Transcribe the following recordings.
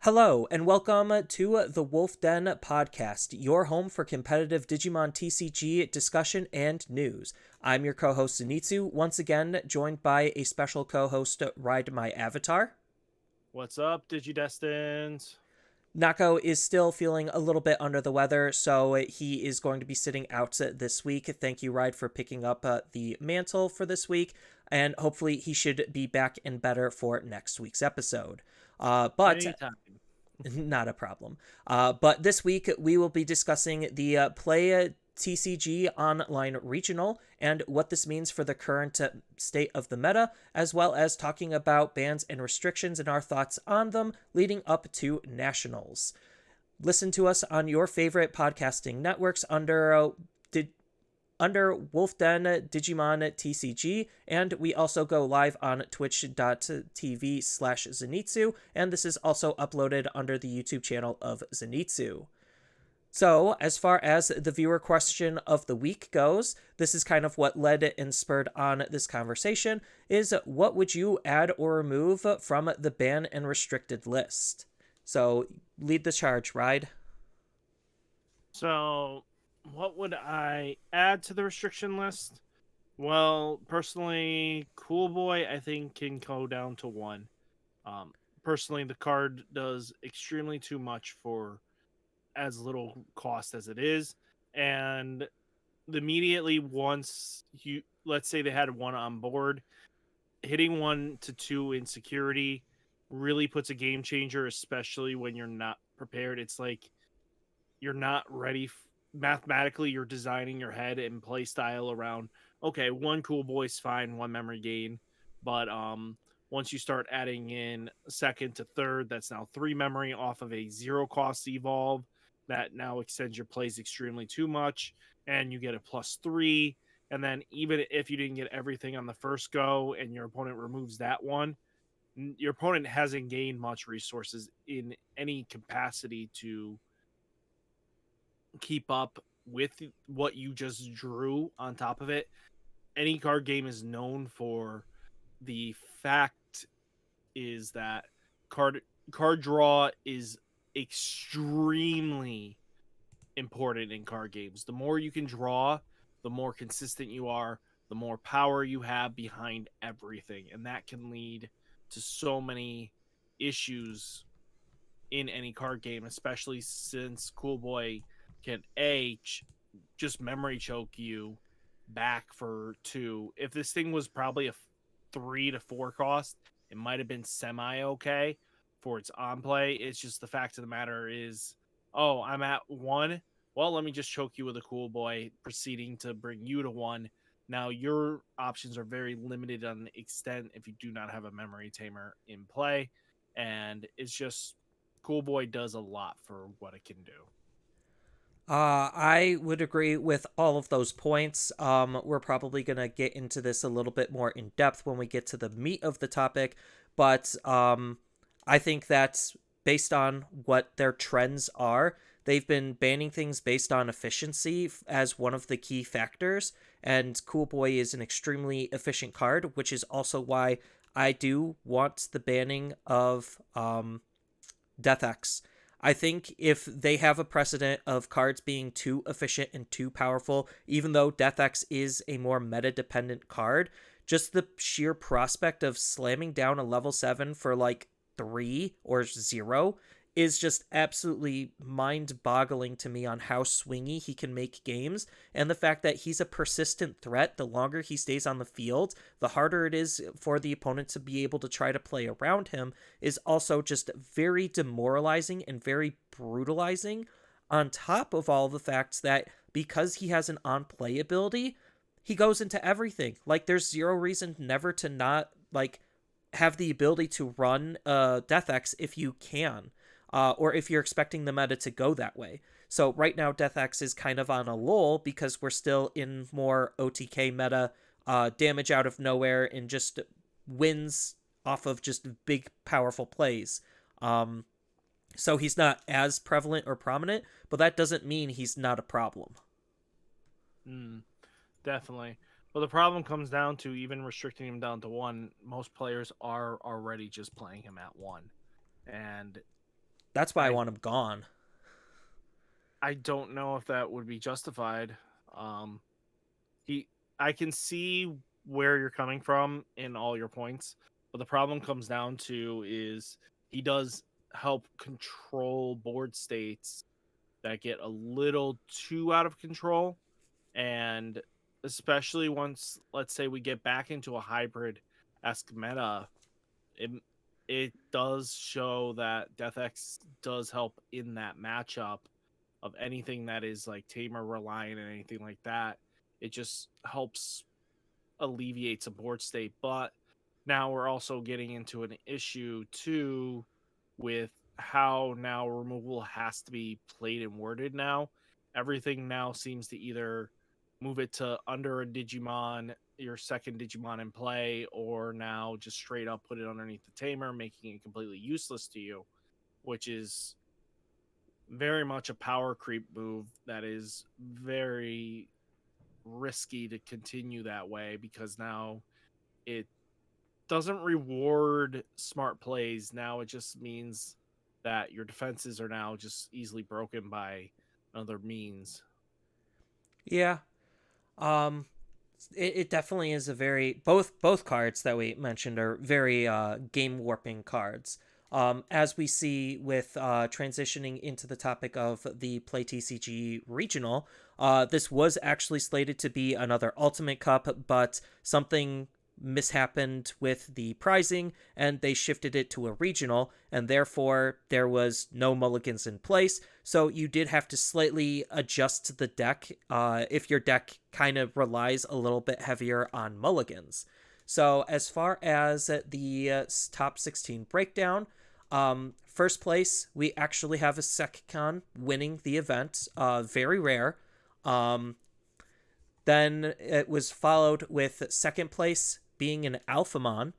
Hello, and welcome to the Wolf Den podcast, your home for competitive Digimon TCG discussion and news. I'm your co host, Zenitsu, once again joined by a special co host, RideMyAvatar. What's up, Digidestins? Naco is still feeling a little bit under the weather, so he is going to be sitting out this week. Thank you, Ride, for picking up the mantle for this week, and hopefully he should be back and better for next week's episode. But Anytime. not a problem. But this week we will be discussing the Play TCG Online Regional and what this means for the current state of the meta, as well as talking about bans and restrictions and our thoughts on them leading up to Nationals. Listen to us on your favorite podcasting networks under Wolfden Digimon TCG, and we also go live on twitch.tv/Zenitsu, and this is also uploaded under the YouTube channel of Zenitsu. So, as far as the viewer question of the week goes, this is kind of what led and spurred on this conversation, is what would you add or remove from the ban and restricted list? So, lead the charge, Ride. So, what would I add to the restriction list? Well, personally, Cool Boy, I think, can go down to one. Um, Personally, the card does extremely too much for as little cost as it is. And immediately once you, let's say they had one on board, hitting 1 to 2 in security really puts a game changer, especially when you're not prepared. It's like you're not ready mathematically. You're designing your head and play style around, okay, one cool boy's fine, one memory gain, but once you start adding in second to third, that's now 3 memory off of a zero cost evolve that now extends your plays extremely too much, and you get a +3. And then even if you didn't get everything on the first go and your opponent removes that one, your opponent hasn't gained much resources in any capacity to keep up with what you just drew on top of it. Any card game is known for the fact is that card card draw is extremely important in card games. The more you can draw, the more consistent you are, the more power you have behind everything, and that can lead to so many issues in any card game, especially since Cool Boy can just memory choke you back for 2. If this thing was probably a 3 to 4 cost, it might have been semi okay for its on play. It's just the fact of the matter is, oh, I'm at 1. Well, let me just choke you with a Cool Boy, proceeding to bring you to 1. Now your options are very limited on the extent if you do not have a memory tamer in play, and it's just Cool Boy does a lot for what it can do. I would agree with all of those points. We're probably going to get into this a little bit more in depth when we get to the meat of the topic, but I think that's based on what their trends are. They've been banning things based on efficiency as one of the key factors, and Cool Boy is an extremely efficient card, which is also why I do want the banning of Death X. I think if they have a precedent of cards being too efficient and too powerful, even though Death X is a more meta dependent card, just the sheer prospect of slamming down a level 7 for like 3 or 0 is just absolutely mind boggling to me on how swingy he can make games. And the fact that he's a persistent threat, the longer he stays on the field, the harder it is for the opponent to be able to try to play around him, is also just very demoralizing and very brutalizing. On top of all the facts that because he has an on play ability, he goes into everything. Like there's zero reason never to not like have the ability to run Death X if you can, or if you're expecting the meta to go that way. So right now, Death X is kind of on a lull because we're still in more OTK meta, damage out of nowhere, and just wins off of just big, powerful plays. Um, so he's not as prevalent or prominent, but that doesn't mean he's not a problem. Mm, definitely. But the problem comes down to even restricting him down to 1. Most players are already just playing him at 1, and That's why I I want him gone. I don't know if that would be justified. Um, he I can see where you're coming from in all your points, but the problem comes down to is he does help control board states that get a little too out of control, and especially once, let's say, we get back into a hybrid esque meta, it it does show that Death X does help in that matchup of anything that is like tamer reliant and anything like that. It just helps alleviates a board state. But now we're also getting into an issue too with how now removal has to be played and worded now. Everything now seems to either move it to under a Digimon, your second Digimon in play, or now just straight up put it underneath the tamer, making it completely useless to you, which is very much a power creep move that is very risky to continue that way because now it doesn't reward smart plays. Now it just means that your defenses are now just easily broken by other means. Yeah. Um, it definitely is a very both cards that we mentioned are very game warping cards. As we see with transitioning into the topic of the Play TCG regional, this was actually slated to be another Ultimate Cup, but something mishappened with the prizing and they shifted it to a regional, and therefore there was no mulligans in place. So you did have to slightly adjust the deck if your deck kind of relies a little bit heavier on mulligans. So as far as the top 16 breakdown, first place, we actually have a Sekicon winning the event. Very rare. Um, then it was followed with second place being an Alphamon.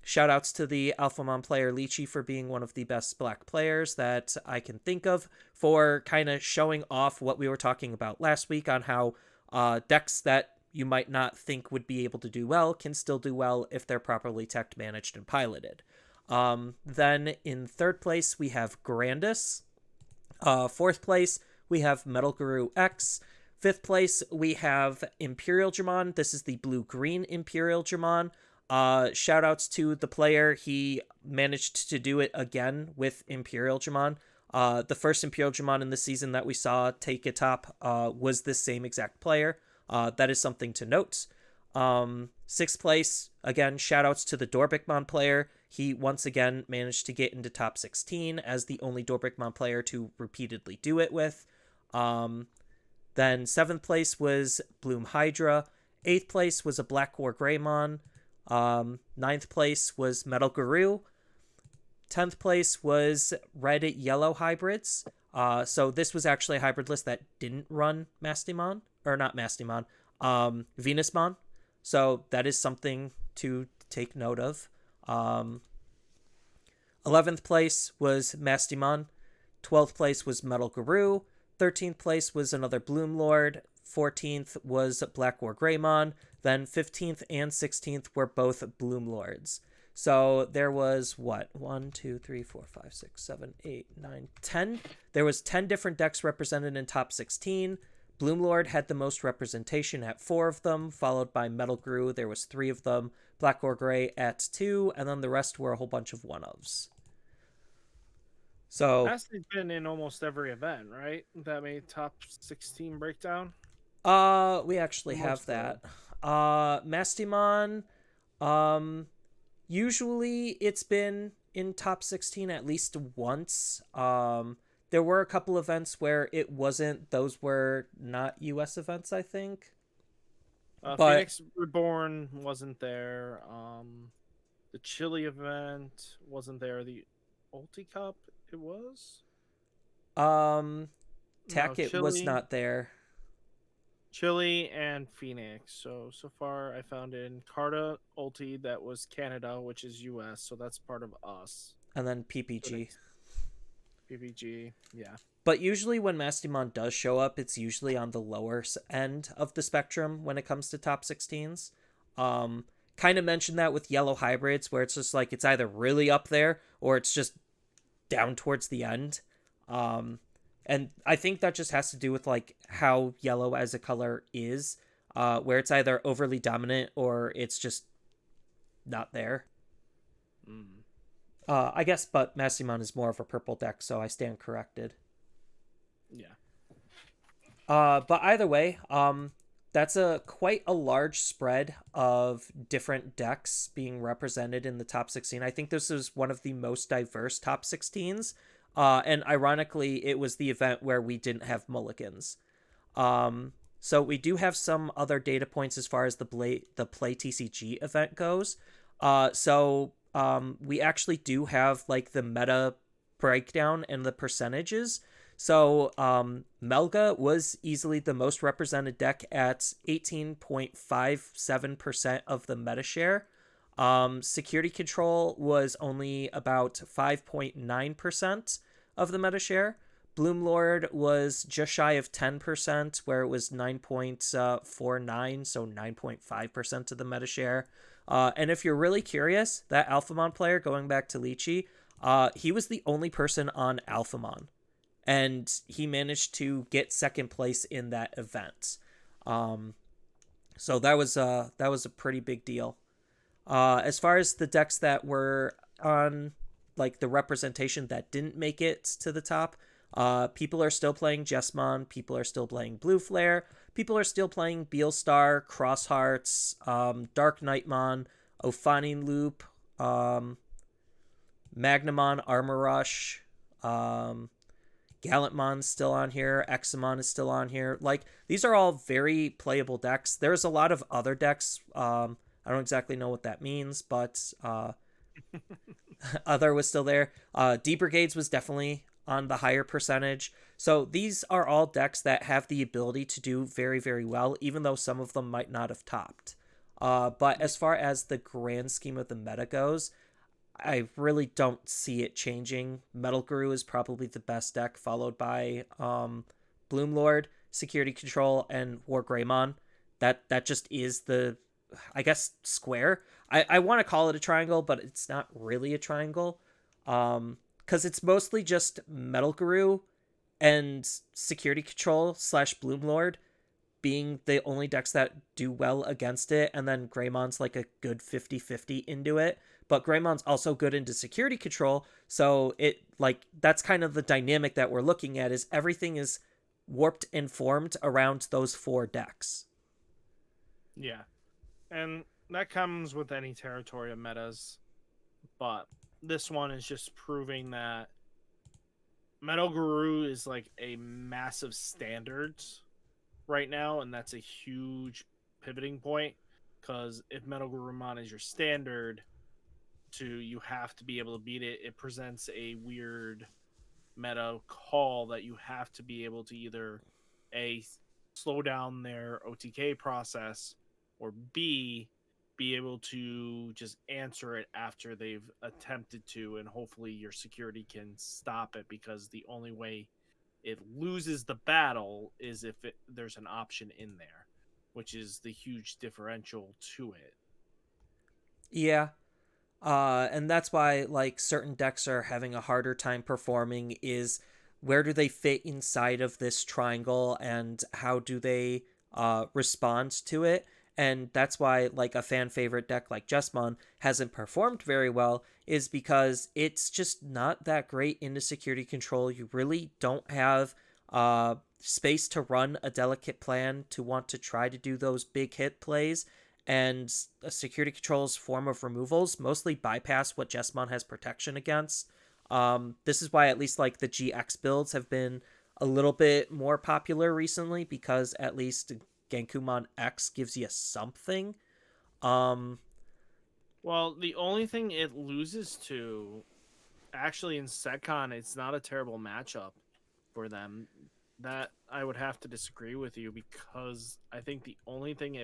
Shout outs to the Alphamon player Lychee for being one of the best black players that I can think of, for kind of showing off what we were talking about last week on how decks that you might not think would be able to do well can still do well if they're properly tech managed and piloted. Then in third place, we have Grandis. Fourth place, we have Metal Guru X. Fifth place, we have Imperial Dramon. This is the blue-green Imperial Dramon. Shout outs to the player. He managed to do it again with Imperial Dramon. The first Imperial Dramon in the season that we saw take a top was this same exact player. That is something to note. Sixth place, again, shout outs to the Dorbikmon player. He once again managed to get into top 16 as the only Dorbikmon player to repeatedly do it with. Then seventh place was Bloom Hydra. Eighth place was a Black War Greymon. Ninth place was Metal Guru. 10th place was Red Yellow Hybrids. So this was actually a hybrid list that didn't run Mastimon, or not Mastimon, Venusmon. So that is something to take note of. 11th place was Mastimon. 12th place was Metal Guru. 13th place was another Bloom Lord. 14th was Black War Greymon. Then 15th and 16th were both Bloom Lords. So there was what? 1, 2, 3, 4, 5, 6, 7, 8, 9, 10. There was 10 different decks represented in top 16. Bloomlord had the most representation at 4 of them, followed by Metal Guru. There was 3 of them. Black or Gray at 2, and then the rest were a whole bunch of one-ofs. So, Masty's been in almost every event, right? That made top 16 breakdown. we actually have Most that. of Mastimon, um, usually it's been in top 16 at least once. There were a couple events where it wasn't. Those were not US events, I think. But Phoenix Reborn wasn't there. The Chile event wasn't there. The Ulti Cup, it was? um No, Tackett was Chile. not there. Chile and Phoenix. So far I found in Carta Ulti that was Canada, which is US, so that's part of us. And then So PPG. next PPG, yeah. But usually when Mastimon does show up, it's usually on the lower end of the spectrum when it comes to top 16s. Kind of mentioned that with yellow hybrids, where it's just like it's either really up there or it's just down towards the end. Um, and I think that just has to do with like how yellow as a color is, where it's either overly dominant or it's just not there. Mm. I guess, but Massimon is more of a purple deck, so I stand corrected. Yeah. But either way, that's a quite a large spread of different decks being represented in the top 16. I think this is one of the most diverse top 16s. And ironically, it was the event where we didn't have mulligans. So we do have some other data points as far as the play TCG event goes. We actually do have like the meta breakdown and the percentages. So Melga was easily the most represented deck at 18.57% of the meta share. Security Control was only about 5.9% of the meta share. Bloomlord was just shy of 10%, where it was 9.49, so 9.5% of the meta share. And if you're really curious, that Alphamon player, going back to Lychee, he was the only person on Alphamon, and he managed to get second place in that event. Um, so that was a pretty big deal. As far as the decks that were on like the representation that didn't make it to the top, people are still playing Jesmon, people are still playing Blue Flare, people are still playing Beelstar, Crosshearts, Dark Nightmon, Ophaning Loop, um, Magnamon, Armor Rush, um, Gallantmon's still on here. Examon is still on here. Like, these are all very playable decks. There's a lot of other decks. I don't exactly know what that means, but other was still there. D Brigades was definitely on the higher percentage. So these are all decks that have the ability to do very, very well, even though some of them might not have topped. But Yeah. as far as the grand scheme of the meta goes, I really don't see it changing. Metal Guru is probably the best deck, followed by Bloomlord, Security Control, and War Greymon. That just is the, I guess, square. I want to call it a triangle, but it's not really a triangle. Because it's mostly just Metal Guru and Security Control slash Bloomlord being the only decks that do well against it, and then Greymon's like a good 50-50 into it. But Greymon's also good into security control, so it like that's kind of the dynamic that we're looking at is everything is warped and formed around those four decks. Yeah. And that comes with any territory of metas, but this one is just proving that Metal Guru is like a massive standards right now, and that's a huge pivoting point. Because if Metal Gurumon is your standard, you have to be able to beat it. It presents a weird meta call that you have to be able to either a slow down their OTK process, or B, be able to just answer it after they've attempted to, and hopefully your security can stop it, because the only way it loses the battle is if there's an option in there, which is the huge differential to it. Yeah, and that's why like certain decks are having a harder time performing is where do they fit inside of this triangle and how do they respond to it. And that's why like a fan favorite deck like Jesmon hasn't performed very well is because it's just not that great into security control. You really don't have space to run a delicate plan to want to try to do those big hit plays, and security control's form of removals mostly bypass what Jesmon has protection against. This is why at least like the GX builds have been a little bit more popular recently, because at least Genkumon X gives you something. Um, Well, the only thing it loses to, actually, in SecCon, it's not a terrible matchup for them. That I would have to disagree with you, because I think the only thing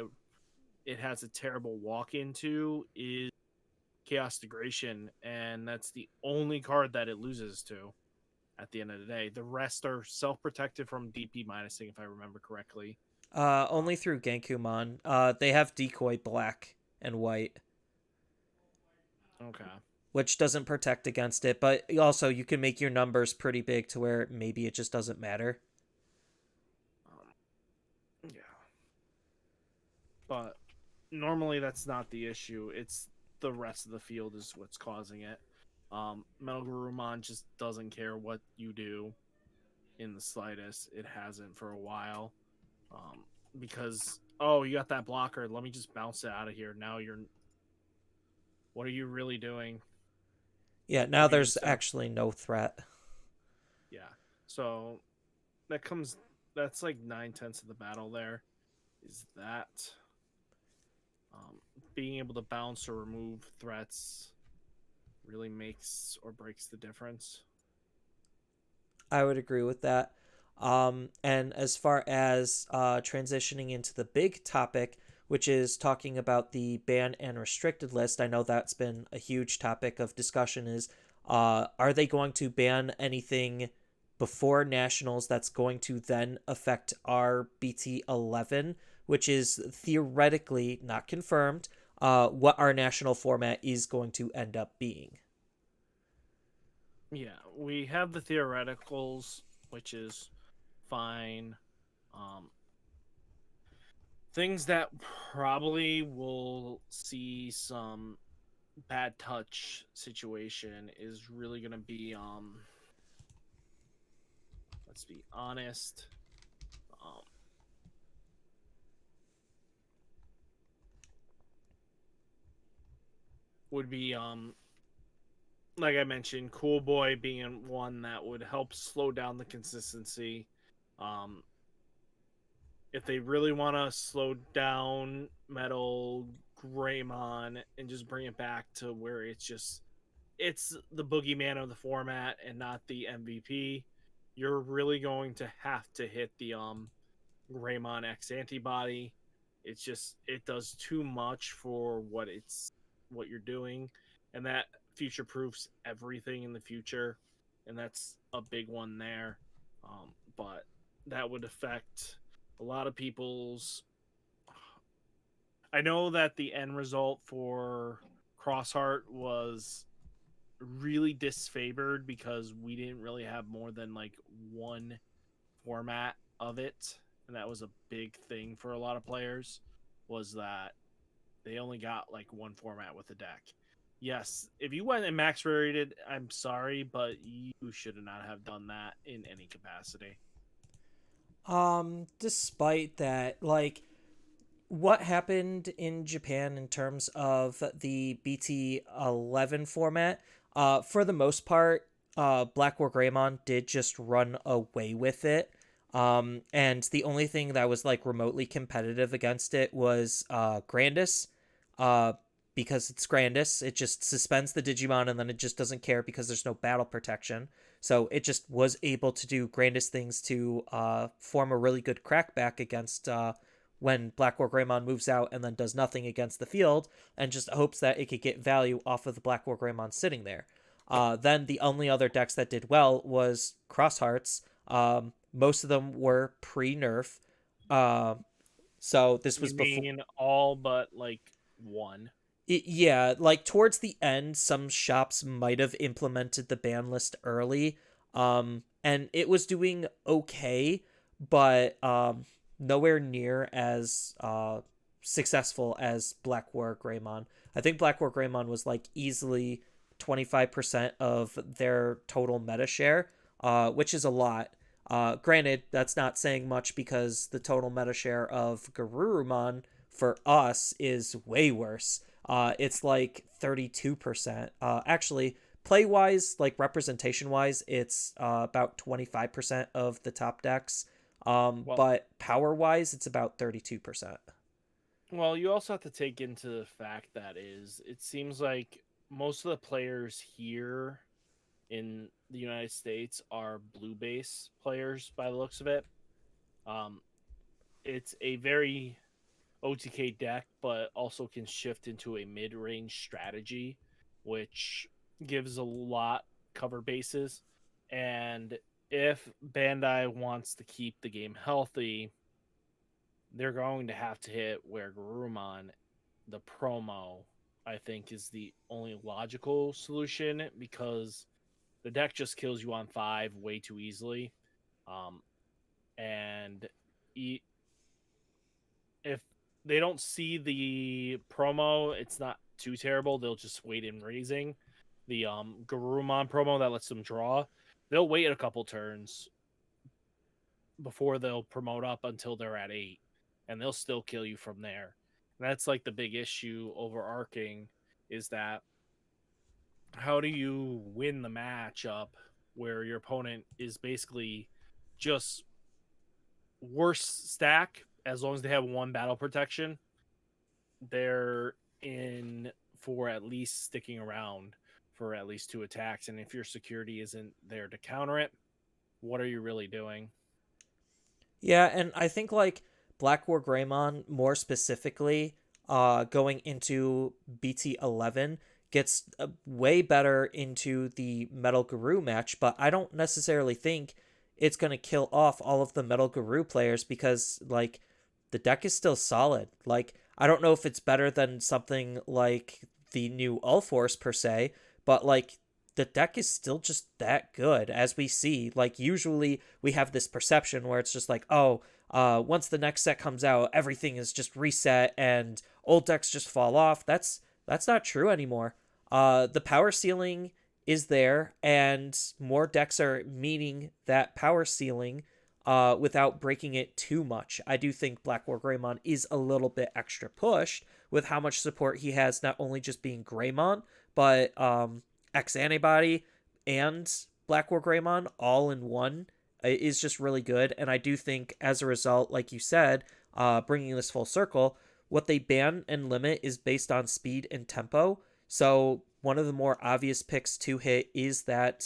it has a terrible walk into is Chaos Degradation, and that's the only card that it loses to at the end of the day. The rest are self protected from DP minusing, if I remember correctly. only through Genkumon. They have decoy black and white. Okay. which doesn't protect against it, but also you can make your numbers pretty big to where maybe it just doesn't matter. Yeah, but normally that's not the issue. It's the rest of the field is what's causing it. Metal Garurumon just doesn't care what you do in the slightest. It hasn't for a while. Um, because oh, you got that blocker. Let me just bounce it out of here. Now you're. What are you really doing? Yeah, Let now me there's just actually no threat. yeah. So that comes. That's like 9/10 of the battle. There is that um, being able to bounce or remove threats really makes or breaks the difference. I would agree with that. And as far as transitioning into the big topic, which is talking about the ban and restricted list, I know that's been a huge topic of discussion. Is are they going to ban anything before nationals that's going to then affect our BT11, which is theoretically not confirmed, what our national format is going to end up being? Yeah, we have the theoreticals, which is fine. Um, things that probably will see some bad touch situation is really gonna be let's be honest, um would be like I mentioned, Cool Boy being one that would help slow down the consistency. Um if they really want to slow down Metal Greymon and just bring it back to where it's the boogeyman of the format and not the MVP, you're really going to have to hit the Greymon X antibody. It's just it does too much for what you're doing, and that future proofs everything in the future, and that's a big one there. But that would affect a lot of people's. I know that the end result for Crossheart was really disfavored because we didn't really have more than like one format of it, and that was a big thing for a lot of players. Was that they only got like one format with the deck. Yes, if you went and max rated, I'm sorry, but you should not have done that in any capacity. Despite that, like what happened in Japan in terms of the BT11 format, for the most part, Black War Greymon did just run away with it. And the only thing that was like remotely competitive against it was Grandis. Uh, because it's Grandis, it just suspends the Digimon and then it just doesn't care because there's no battle protection. So it just was able to do Grandis things to form a really good crackback against when Black War Greymon moves out and then does nothing against the field and just hopes that it could get value off of the Black War Greymon sitting there. Then the only other decks that did well was Cross Hearts. Most of them were pre-nerf. Uh, so this You was before. mean all but like one? Yeah, like towards the end, some shops might have implemented the ban list early, and it was doing okay, but nowhere near as successful as Black War Greymon. I think Black War Greymon was like easily 25% of their total meta share, which is a lot. Granted, that's not saying much because the total meta share of Garurumon for us is way worse. It's like 32%. Actually, play wise, like representation wise, it's about 25% of the top decks. Well, But power wise, it's about 32%. well, you also have to take into the fact that is it seems like most of the players here in the United States are blue base players by the looks of it. Um, it's a very OTK deck, but also can shift into a mid range strategy, which gives a lot cover bases. And if Bandai wants to keep the game healthy, they're going to have to hit where Garurumon, the promo, I think is the only logical solution because the deck just kills you on 5 way too easily. Um, and e- if they don't see the promo, it's not too terrible. They'll just wait in raising. The Garurumon promo that lets them draw, they'll wait a couple turns before they'll promote up until they're at 8, and they'll still kill you from there. And that's like the big issue overarching is that how do you win the matchup where your opponent is basically just worse stack as long as they have one battle protection, they're in for at least sticking around for at least 2 attacks. And if your security isn't there to counter it, what are you really doing? Yeah, and I think like Black War Greymon more specifically, going into BT11 gets way better into the Metal Guru match, but I don't necessarily think it's going to kill off all of the Metal Guru players because like the deck is still solid. Like I don't know if it's better than something like the new All Force per se, but like the deck is still just that good as we see. Like usually we have this perception where it's just like, oh, once the next set comes out, everything is just reset and old decks just fall off. That's not true anymore. The power ceiling is there, and more decks are meeting that power ceiling without breaking it too much. I do think Black War Greymon is a little bit extra pushed with how much support he has, not only just being Greymon, but X Antibody and Black War Greymon all in one is just really good. And I do think as a result, like you said, bringing this full circle, what they ban and limit is based on speed and tempo. So one of the more obvious picks to hit is that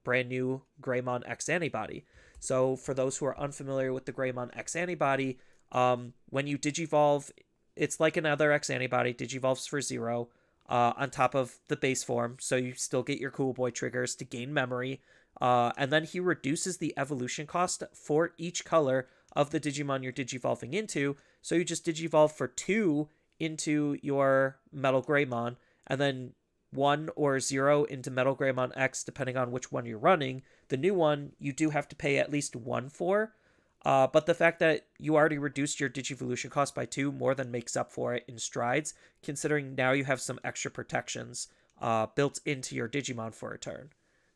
brand new Greymon X Antibody. So for those who are unfamiliar with the Greymon X Antibody, when you Digivolve, it's like another X Antibody, Digivolves for 0 on top of the base form, so you still get your Cool Boy triggers to gain memory. And then he reduces the evolution cost for each color of the Digimon you're Digivolving into. So you just Digivolve for 2 into your Metal Greymon, and then 1 or 0 into Metal Greymon X, depending on which one you're running. The new one, you do have to pay at least 1 for. But the fact that you already reduced your Digivolution cost by 2 more than makes up for it in strides, considering now you have some extra protections built into your Digimon for a turn.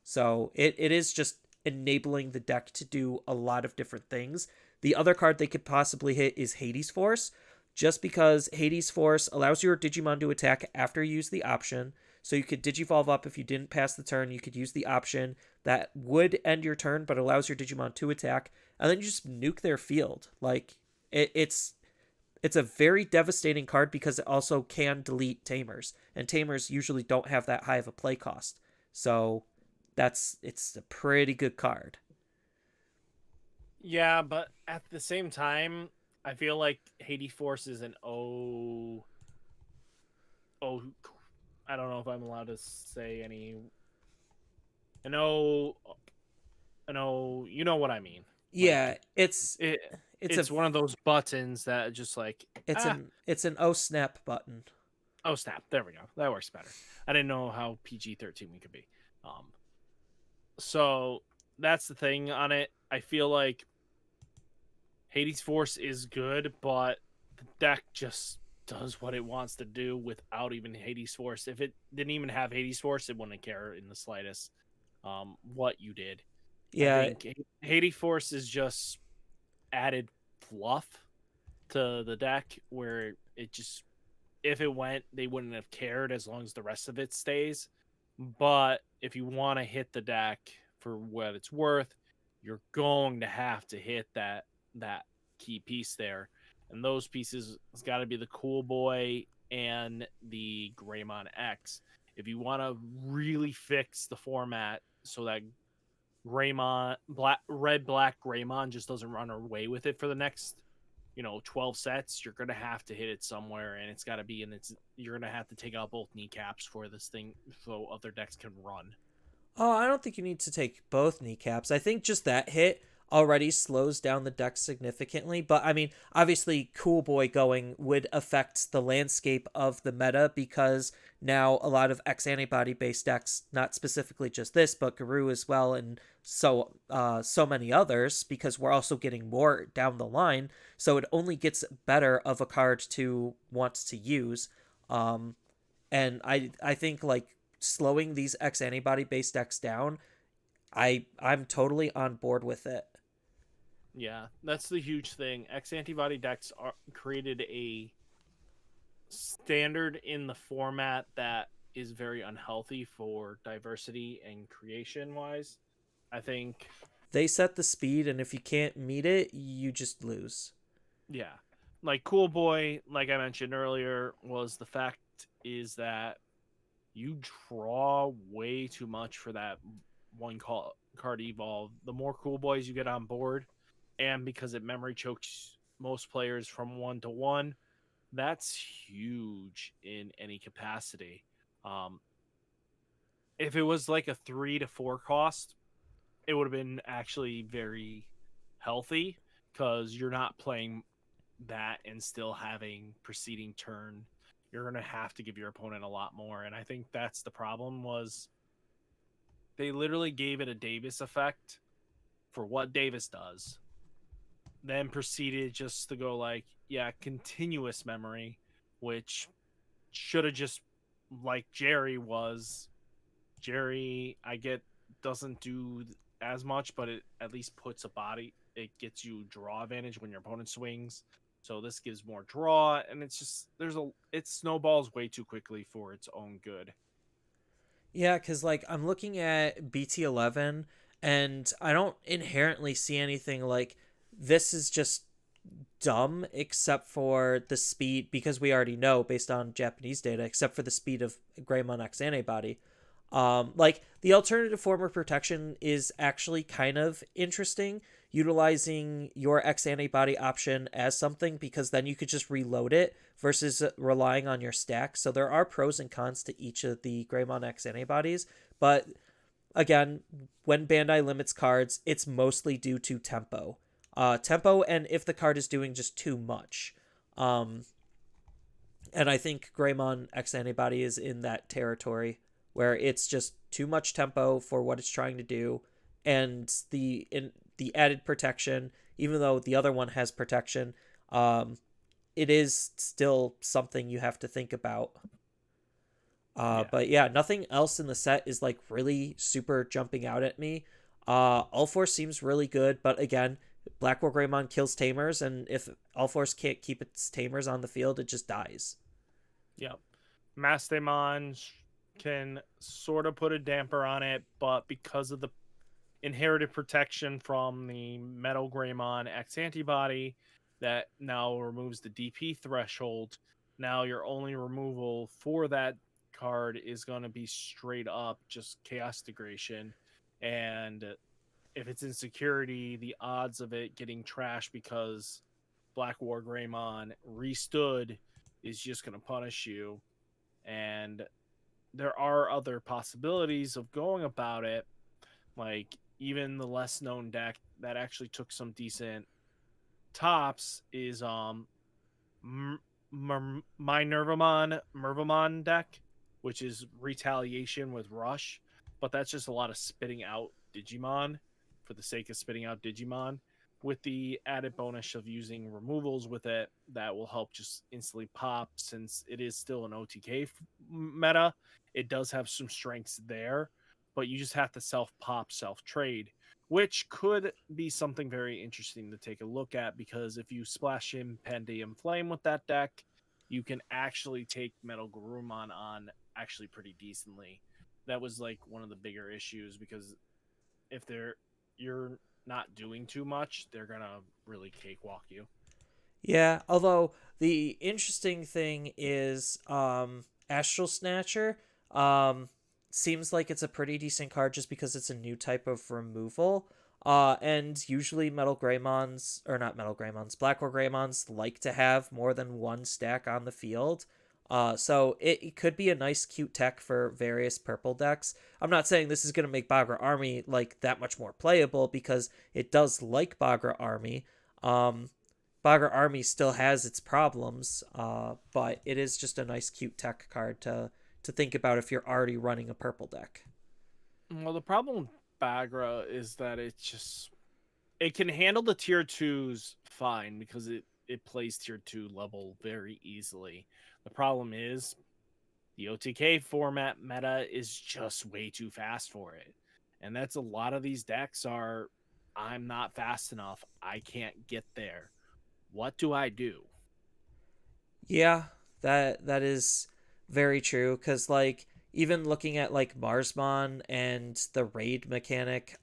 So it is just enabling the deck to do a lot of different things. The other card they could possibly hit is Hades Force, just because Hades Force allows your Digimon to attack after you use the option. So you could Digivolve up if you didn't pass the turn. You could use the option that would end your turn, but allows your Digimon to attack, and then you just nuke their field. Like it's a very devastating card because it also can delete Tamers, and Tamers usually don't have that high of a play cost. So it's a pretty good card. Yeah, but at the same time, I feel like Hades Force is oh I don't know if I'm allowed to say any an O an O you know what I mean. Yeah, Like it's it it's a it's one of those buttons that just like it's an O snap button. oh snap, there we go. That works better. I didn't know how PG-13 we could be. Um so that's the thing on it. I feel like Hades Force is good, but the deck just does what it wants to do without even Hades Force. If it didn't even have Hades Force, it wouldn't care in the slightest what you did. I Yeah, think Hades Force is just added fluff to the deck where it just if it went, they wouldn't have cared as long as the rest of it stays. But if you want to hit the deck for what it's worth, you're going to have to hit that key piece there. And those pieces has got to be the Cool Boy and the Greymon X. If you want to really fix the format so that red black Greymon just doesn't run away with it for the next 12 sets, you're gonna have to hit it somewhere, and it's got to be in its. You're gonna have to take out both kneecaps for this thing, so other decks can run. oh, I don't think you need to take both kneecaps. I think just that hit already slows down the deck significantly. But I mean, obviously, Cool Boy going would affect the landscape of the meta because now a lot of X antibody based decks, not specifically just this, but Guru as well, and so many others, because we're also getting more down the line. So it only gets better of a card to want to use. Um, and I think like slowing these X antibody based decks down, I'm totally on board with it. Yeah, that's the huge thing. X antibody decks created a standard in the format that is very unhealthy for diversity and creation wise. I think, They set the speed, and if you can't meet it, you just lose. yeah, like Cool Boy, like I mentioned earlier, was the fact is that you draw way too much for that card evolve. The more Cool Boys you get on board, and because it memory chokes most players from 1 to 1, that's huge in any capacity. Um, if it was like a 3 to 4 cost, it would have been actually very healthy because you're not playing that and still having preceding turn. You're going to have to give your opponent a lot more. And I think that's the problem was they literally gave it a Davis effect for what Davis does, then proceeded just to go like, yeah, continuous memory, which should have just like Jerry was. Jerry, I get, doesn't do as much, but it at least puts a body. It gets you draw advantage when your opponent swings. So this gives more draw, and it's just it snowballs way too quickly for its own good. Yeah, because like I'm looking at BT11, and I don't inherently see anything like this is just dumb except for the speed, because we already know based on Japanese data, except for the speed of Greymon X antibody. Like the alternative form of protection is actually kind of interesting, utilizing your X antibody option as something, because then you could just reload it versus relying on your stack. So there are pros and cons to each of the Greymon X antibodies, but again, when Bandai limits cards, it's mostly due to tempo. Tempo, and if the card is doing just too much. Um, and I think Greymon X Antibody is in that territory where it's just too much tempo for what it's trying to do, and the added protection, even though the other one has protection, it is still something you have to think about. Yeah. But yeah, nothing else in the set is like really super jumping out at me. All Force seems really good, but again, Black War Greymon kills Tamers, and if All Force can't keep its Tamers on the field, it just dies. Yep. Mastemon can sort of put a damper on it, but because of the inherited protection from the Metal Greymon X antibody that now removes the DP threshold, now your only removal for that card is going to be straight up just Chaos Degradation. And if it's in security, the odds of it getting trashed because Black War Greymon restood is just going to punish you. And there are other possibilities of going about it, like even the less known deck that actually took some decent tops is my Nervamon deck, which is retaliation with Rush, but that's just a lot of spitting out Digimon for the sake of spitting out Digimon, with the added bonus of using removals with it that will help just instantly pop. Since it is still an OTK meta, it does have some strengths there, but you just have to self pop, self trade, which could be something very interesting to take a look at, because if you splash in Pandium Flame with that deck, you can actually take Metal Garurumon on actually pretty decently. That was like one of the bigger issues, because if you're not doing too much, they're gonna really cakewalk you. Yeah, although the interesting thing is Astral Snatcher seems like it's a pretty decent card just because it's a new type of removal. And usually Metal Greymons, or not Metal Greymons, Black War Greymons like to have more than one stack on the field. So it could be a nice, cute tech for various purple decks. I'm not saying this is going to make Bagra Army like that much more playable because it does like Bagra Army. Um, Bagra Army still has its problems, but it is just a nice, cute tech card to think about if you're already running a purple deck. Well, the problem with Bagra is that it can handle the tier twos fine because it plays tier two level very easily. The problem is the OTK format meta is just way too fast for it. And that's a lot of these decks are I'm not fast enough. I can't get there. What do I do? Yeah, that is very true because like even looking at like Marsmon and the raid mechanic,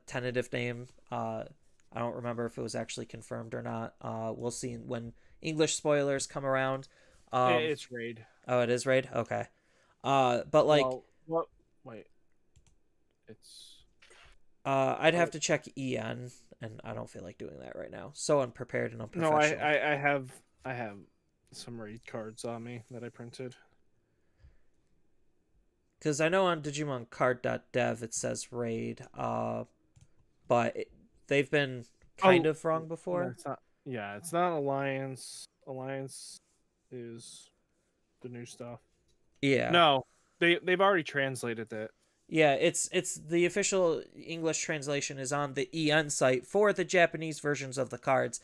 tentative name, I don't remember if it was actually confirmed or not. We'll see when English spoilers come around. Um, It's raid. oh, it is raid. Okay. But like, Well, what? Wait, it's I'd have oh to check EN, and I don't feel like doing that right now. So unprepared and no, unprofessional. I have some raid cards on me that I printed. Because I know on Digimon Card.dev it says raid, but they've been kind Oh, of wrong no, before. it's not. Yeah, it's not Alliance. Alliance is the new stuff. Yeah, No, they've already translated that. yeah. It's the official English translation is on the EN site for the Japanese versions of the cards.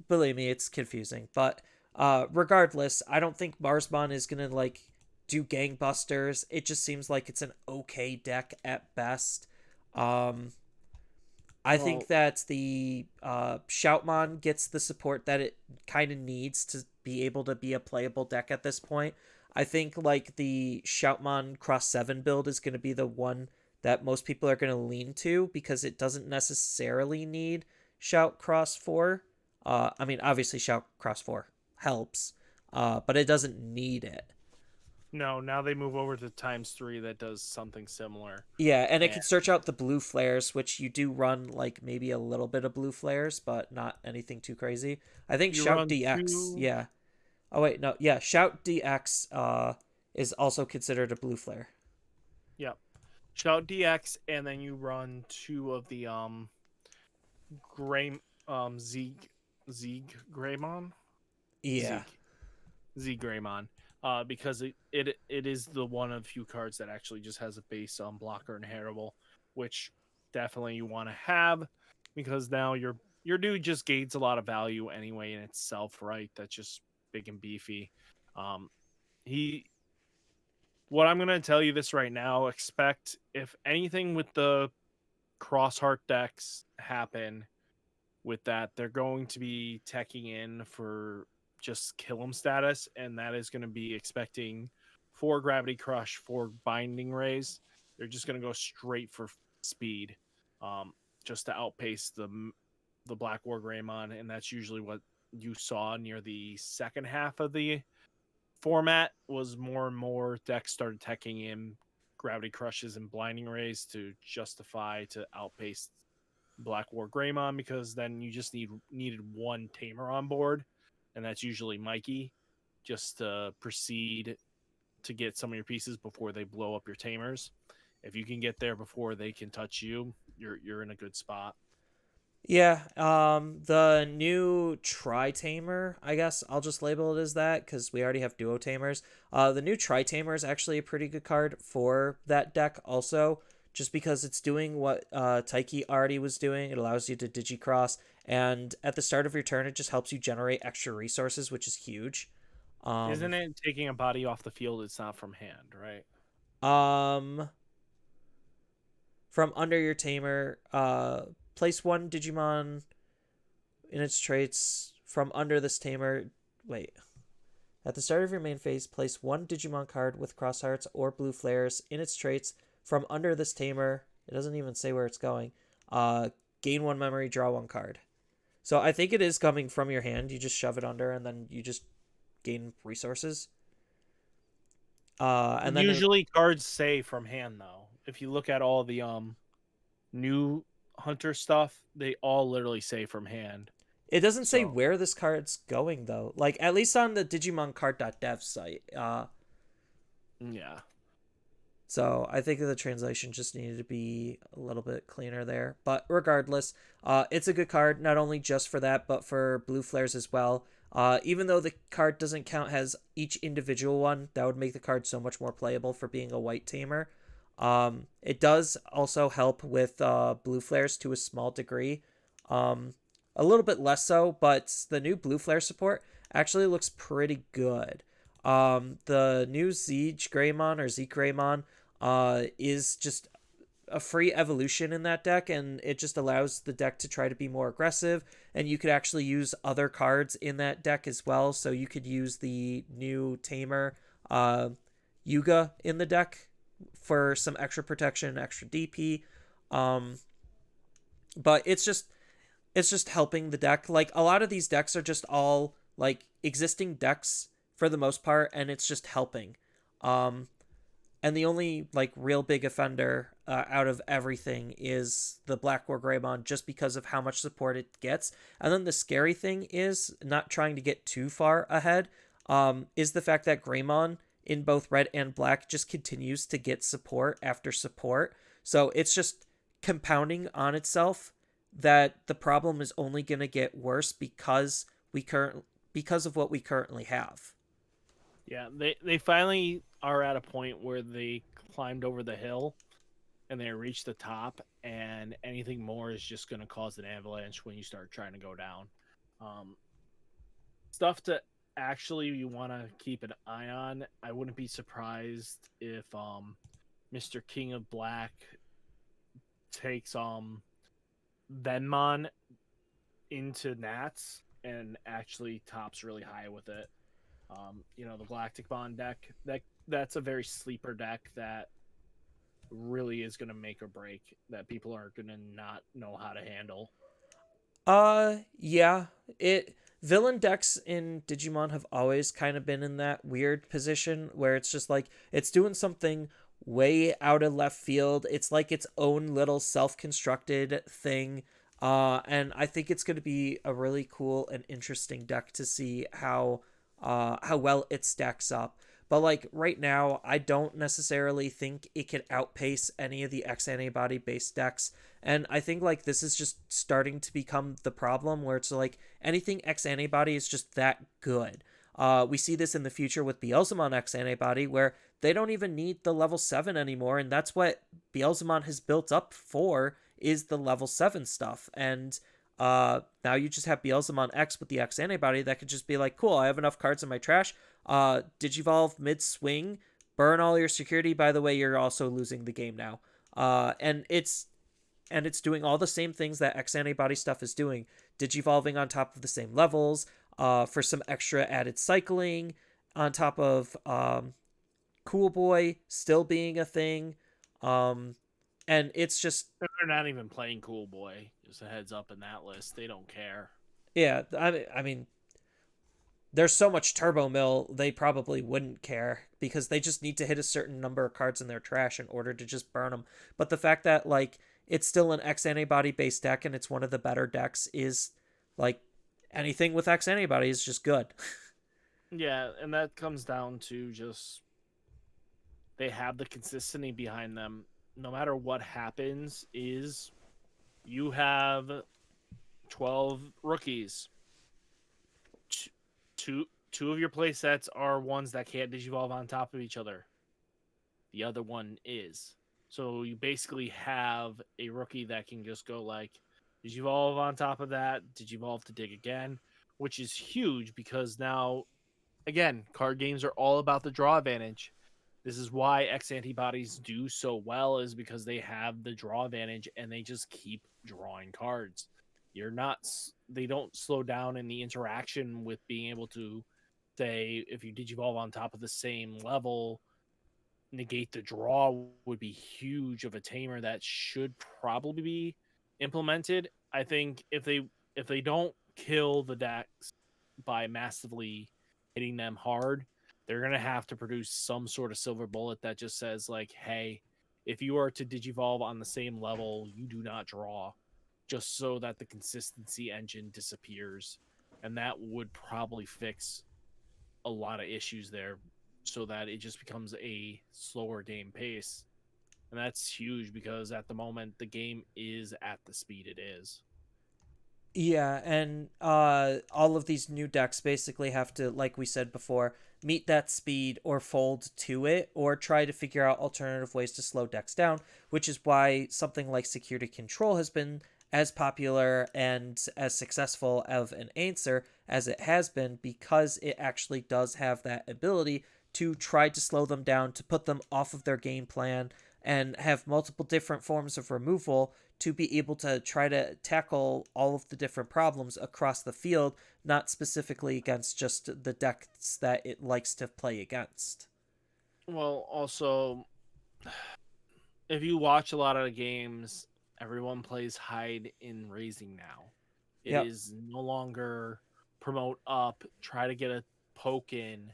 Believe me, it's confusing, but regardless, I don't think Marsbon is gonna like do gangbusters. It just seems like it's an okay deck at best. Um, I think Well, that the Shoutmon gets the support that it kind of needs to be able to be a playable deck at this point. I think like the Shoutmon Cross 7 build is going to be the one that most people are going to lean to because it doesn't necessarily need Shout Cross 4. I mean, obviously, Shout Cross 4 helps, but it doesn't need it. no, now they move over to times three that does something similar. Yeah, and it And can search out the blue flares, which you do run like maybe a little bit of blue flares, but not anything too crazy. I think you Shout run DX, two. yeah. Oh wait, no, yeah, Shout DX is also considered a blue flare. Yep. Shout DX, and then you run two of the Gray Zeeg Greymon Yeah. Zeke Z Greymon, because it is the one of few cards that actually just has a base blocker inheritable, which definitely you want to have because now your dude just gains a lot of value anyway in itself, right? That's just big and beefy. Um, he what I'm gonna tell you this right now. Expect if anything with the cross heart decks happen with that, they're going to be teching in for just kill 'em status, and that is going to be expecting 4 Gravity Crush, 4 Binding Rays. They're just going to go straight for speed, um, just to outpace the Black War Greymon, and that's usually what you saw near the second half of the format. Was more and more decks started teching in Gravity Crushes and Blinding Rays to justify to outpace Black War Greymon because then you just needed one tamer on board, and that's usually Mikey, just to proceed to get some of your pieces before they blow up your tamers. If you can get there before they can touch you, you're in a good spot. Yeah, the new Tri-Tamer, I guess I'll just label it as that because we already have Duo Tamers. The new Tri-Tamer is actually a pretty good card for that deck also, just because it's doing what Taiki already was doing. It allows you to Digicross, and at the start of your turn, it just helps you generate extra resources, which is huge. Um, Isn't it taking a body off the field? It's not from hand, right? um, from under your Tamer, place one Digimon in its traits from under this Tamer. Wait. At the start of your main phase, place one Digimon card with cross hearts or blue flares in its traits from under this tamer. It doesn't even say where it's going. Gain one memory, draw one card. So I think it is coming from your hand. You just shove it under and then you just gain resources. And then Usually cards say from hand though. If you look at all the new hunter stuff, they all literally say from hand. It doesn't say So where this card's going though. Like at least on the DigimonCard.dev site. yeah, So I think the translation just needed to be a little bit cleaner there. But regardless, it's a good card, not only just for that, but for blue flares as well. Even though the card doesn't count as each individual one, that would make the card so much more playable for being a white tamer. It does also help with blue flares to a small degree. Um, a little bit less so, but the new blue flare support actually looks pretty good. The new Siege Greymon or Zeke Greymon is just a free evolution in that deck, and it just allows the deck to try to be more aggressive. And you could actually use other cards in that deck as well. So you could use the new Tamer Yuga in the deck for some extra protection, extra DP. Um, but it's just helping the deck. Like a lot of these decks are just all like existing decks for the most part, and it's just helping. Um, and the only like real big offender out of everything is the Black War Greymon, just because of how much support it gets. And then the scary thing is, not trying to get too far ahead, is the fact that Greymon in both red and black just continues to get support after support. So it's just compounding on itself that the problem is only going to get worse because of what we currently have. yeah, they finally are at a point where they climbed over the hill and they reach the top, and anything more is just going to cause an avalanche when you start trying to go down. Um, Stuff to actually you want to keep an eye on. I wouldn't be surprised if Mr. King of Black takes Venmon into Nats and actually tops really high with it. The Galactic Bond deck, that's a very sleeper deck that really is going to make or break, that people are going to not know how to handle. Yeah. It Villain decks in Digimon have always kind of been in that weird position where it's just like it's doing something way out of left field. It's like its own little self-constructed thing. And I think it's going to be a really cool and interesting deck to see how well it stacks up. But like right now, I don't necessarily think it could outpace any of the X antibody based decks. And I think like this is just starting to become the problem where it's like anything X antibody is just that good. We see this in the future with Beelzemon X antibody where they don't even need the level 7 anymore, and that's what Beelzemon has built up for, is the level 7 stuff. And now you just have Beelzemon X with the X antibody that could just be like, cool, I have enough cards in my trash. Digivolve mid swing, burn all your security. By the way, you're also losing the game now. And it's doing all the same things that X antibody stuff is doing, digivolving on top of the same levels, for some extra added cycling, on top of Cool Boy still being a thing. Um, and it's just, They're not even playing Cool Boy. Just a heads up in that list. They don't care. yeah, I mean, there's so much turbo mill, they probably wouldn't care because they just need to hit a certain number of cards in their trash in order to just burn them. But the fact that like it's still an X antibody based deck and it's one of the better decks is like anything with X antibody is just good. Yeah, and that comes down to just they have the consistency behind them. No matter what happens, is you have 12 rookies. Two of your play sets are ones that can't digivolve on top of each other. The other one is. So you basically have a rookie that can just go like digivolve on top of that, digivolve to dig again, which is huge because now, again, card games are all about the draw advantage. This is why X antibodies do so well, is because they have the draw advantage and they just keep drawing cards. You're not They don't slow down in the interaction with being able to say, if you digivolve on top of the same level, negate the draw would be huge of a tamer that should probably be implemented. I think if they don't kill the decks by massively hitting them hard, they're gonna have to produce some sort of silver bullet that just says like, hey, if you are to digivolve on the same level, you do not draw. just so that the consistency engine disappears. And that would probably fix a lot of issues there so that it just becomes a slower game pace. And that's huge because at the moment the game is at the speed it is. Yeah, and all of these new decks basically have to, like we said before, meet that speed or fold to it, or try to figure out alternative ways to slow decks down, which is why something like Security Control has been as popular and as successful of an answer as it has been, because it actually does have that ability to try to slow them down, to put them off of their game plan, and have multiple different forms of removal to be able to try to tackle all of the different problems across the field, not specifically against just the decks that it likes to play against. Well, also, if you watch a lot of the games, everyone plays hide in raising now. It Yep. is no longer promote up, try to get a poke in,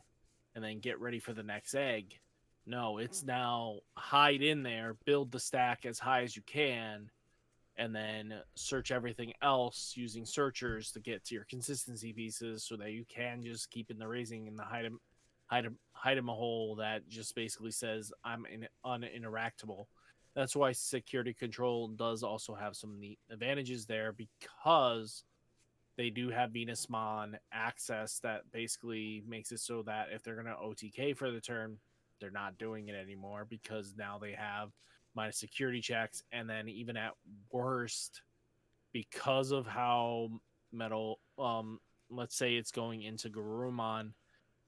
and then get ready for the next egg. No, it's now hide in there, build the stack as high as you can, and then search everything else using searchers to get to your consistency pieces so that you can just keep in the raising and the hide him a hole that just basically says I'm uninteractable. That's why security control does also have some neat advantages there because they do have Venus Mon access that basically makes it so that if they're going to OTK for the turn, they're not doing it anymore because now they have minus security checks. And then, even at worst, because of how metal, let's say it's going into Garurumon,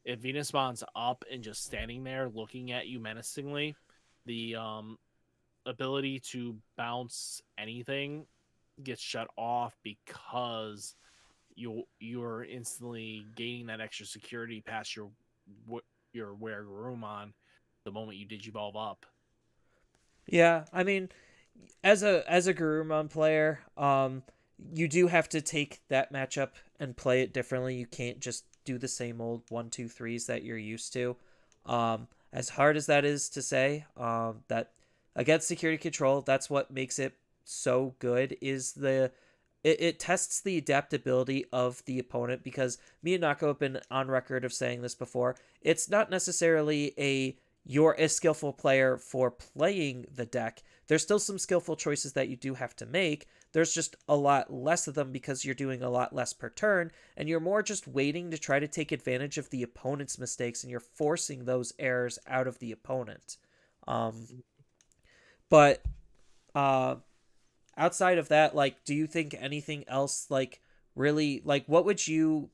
if Venus Mon's up and just standing there looking at you menacingly, the ability to bounce anything gets shut off because you're instantly gaining that extra security past your where room on the moment you digivolve up. Yeah, I mean, as a Garurumon player, you do have to take that matchup and play it differently. You can't just do the same old 1 2 3s that you're used to. As hard as that is to say, that against Security Control, that's what makes it so good. Is it tests the adaptability of the opponent, because me and Naco have been on record of saying this before. It's not necessarily a you're a skillful player for playing the deck. There's still some skillful choices that you do have to make. There's just a lot less of them because you're doing a lot less per turn, and you're more just waiting to try to take advantage of the opponent's mistakes, and you're forcing those errors out of the opponent. Um, but uh, outside of that, like, do you think anything else, like, really, like, what would you,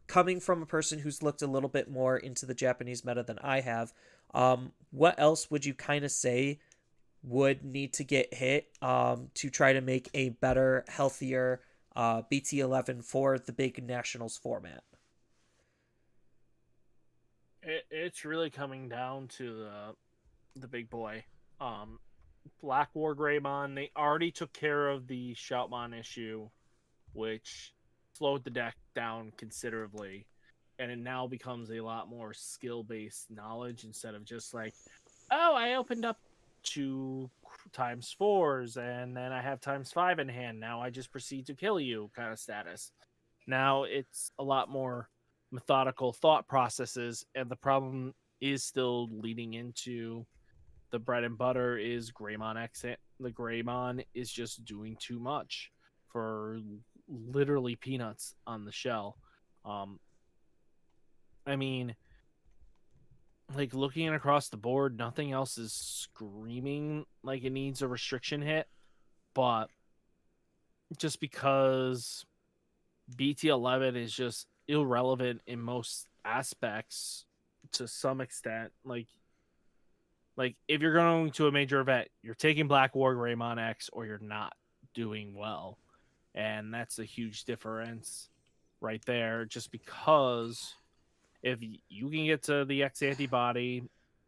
coming from a person who's looked a little bit more into the Japanese meta than I have, what else would you kind of say would need to get hit, to try to make a better, healthier BT11 for the big nationals format? It's really coming down to the big boy. Um, Black War Greymon, they already took care of the Shoutmon issue, which slowed the deck down considerably. And it now becomes a lot more skill based knowledge instead of just like, oh, I opened up 2 times 4s and then I have times 5 in hand. Now I just proceed to kill you kind of status. Now it's a lot more methodical thought processes, and the problem is still leading into the bread and butter is Greymon X. The Greymon is just doing too much for literally peanuts on the shell. Um, I mean, like looking across the board, nothing else is screaming like it needs a restriction hit, but just because BT11 is just irrelevant in most aspects to some extent. Like if you're going to a major event, you're taking Black War Greymon X or you're not doing well. And that's a huge difference right there, just because if you can get to the X antibody,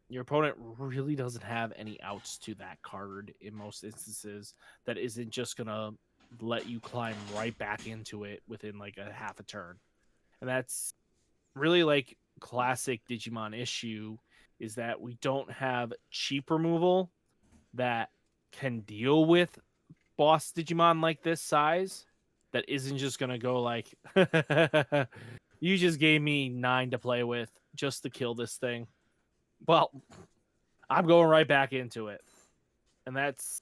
your opponent really doesn't have any outs to that card in most instances that isn't just going to let you climb right back into it within like a half a turn. And that's really like classic Digimon issue is that we don't have cheap removal that can deal with boss Digimon like this size that isn't just gonna go like, you just gave me 9 to play with just to kill this thing. Well, I'm going right back into it. And that's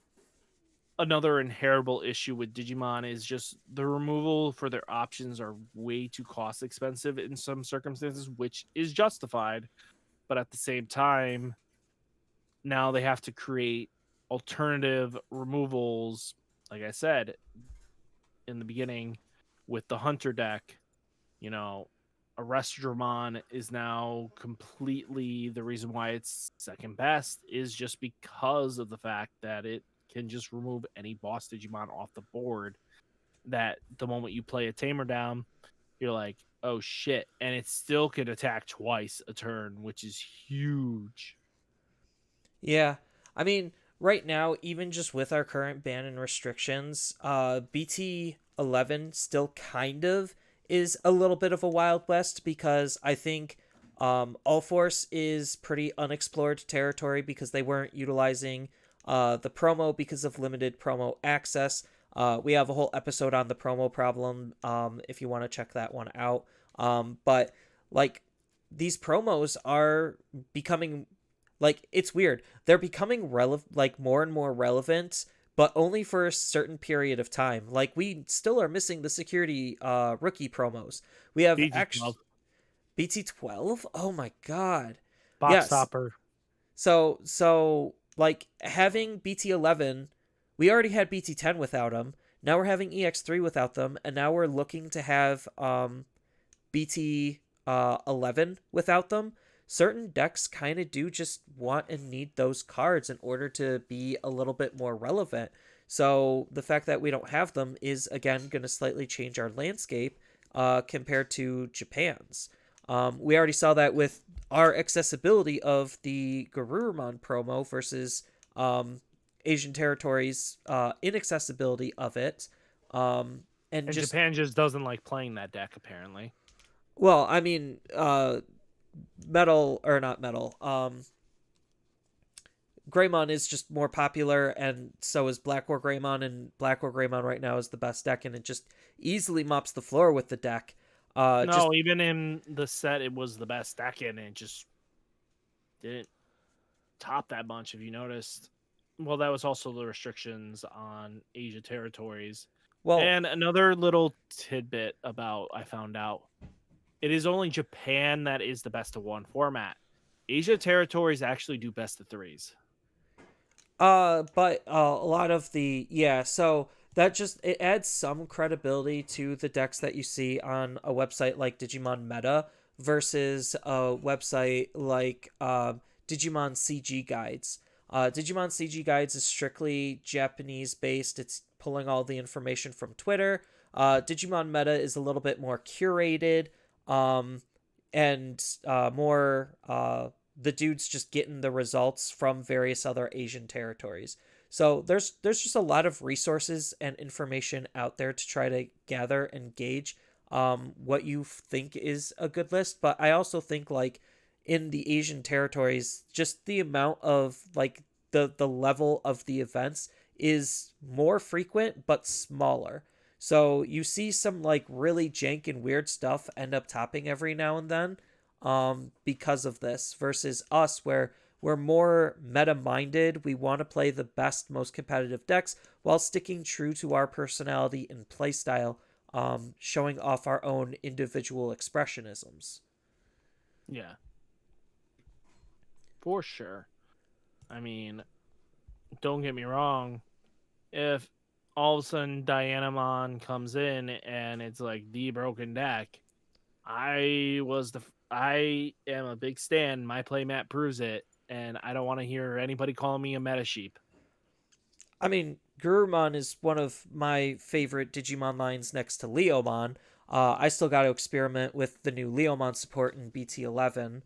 another inheritable issue with Digimon is just the removal for their options are way too cost expensive in some circumstances, which is justified. But at the same time, now they have to create alternative removals. Like I said in the beginning, with the Hunter deck, you know, Arrestdramon is now completely the reason why it's second best is just because of the fact that it can just remove any boss Digimon off the board. That the moment you play a Tamer down, you're like, oh shit. And it still can attack twice a turn, which is huge. Yeah. I mean, right now, even just with our current ban and restrictions, BT11 still kind of is a little bit of a Wild West because I think All Force is pretty unexplored territory because they weren't utilizing the promo because of limited promo access. We have a whole episode on the promo problem if you want to check that one out. But like these promos are becoming like it's weird. They're becoming like more and more relevant, but only for a certain period of time. Like we still are missing the security rookie promos. We have BT12 actually BT12. Oh my god. box Yes. topper. So like having BT11, we already had BT10 without them. Now we're having EX3 without them, and now we're looking to have BT 11 without them. Certain decks kind of do just want and need those cards in order to be a little bit more relevant. So the fact that we don't have them is again going to slightly change our landscape compared to Japan's. We already saw that with our accessibility of the Garurumon promo versus Asian territories' inaccessibility of it. And And just Japan just doesn't like playing that deck, apparently. well, I mean, metal or not metal. Greymon is just more popular, and so is Black War Greymon, and Black War Greymon right now is the best deck, and it just easily mops the floor with the deck. Just No, even in the set, it was the best deck in, and it just didn't top that much, if you noticed. Well, that was also the restrictions on Asia territories. well, And another little tidbit about I found out it is only Japan that is the best of one format. Asia territories actually do best of threes. but a lot of the yeah, so that just it adds some credibility to the decks that you see on a website like Digimon Meta versus a website like Digimon CG Guides. Digimon CG Guides is strictly Japanese based. It's pulling all the information from Twitter. Digimon Meta is a little bit more curated, um, and more the dudes just getting the results from various other Asian territories. So there's just a lot of resources and information out there to try to gather and gauge what you think is a good list. But I also think like in the Asian territories, just the amount of like the level of the events is more frequent but smaller. So you see some like really jank and weird stuff end up topping every now and then because of this versus us where we're more meta minded. We want to play the best, most competitive decks while sticking true to our personality and playstyle, showing off our own individual expressionisms. Yeah, for sure. I mean, don't get me wrong. If all of a sudden Dianamon comes in and it's like the broken deck, I am a big stan. My playmat proves it, and I don't want to hear anybody calling me a meta sheep. I mean, Gurumon is one of my favorite Digimon lines next to Leomon. I still got to experiment with the new Leomon support in BT11,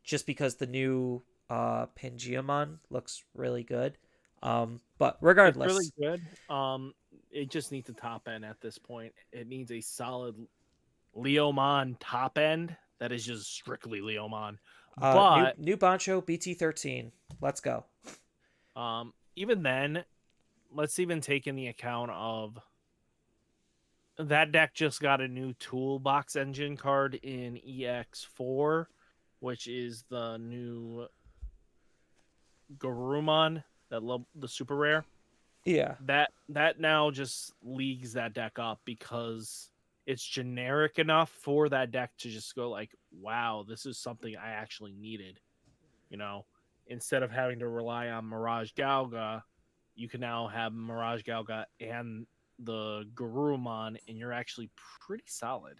just because the new Pangeamon looks really good. But It's really regardless, good. It just needs a top end at this point. It needs a solid Leomon top end that is just strictly Leomon. new But new Bancho BT13. Let's go. even then, let's even take in the account of that deck just got a new toolbox engine card in EX4, which is the new Garurumon, the super rare. Yeah. That now just leagues that deck up because it's generic enough for that deck to just go like, wow, this is something I actually needed. You know, instead of having to rely on Mirage Galga, you can now have Mirage Galga and the Garurumon, and you're actually pretty solid.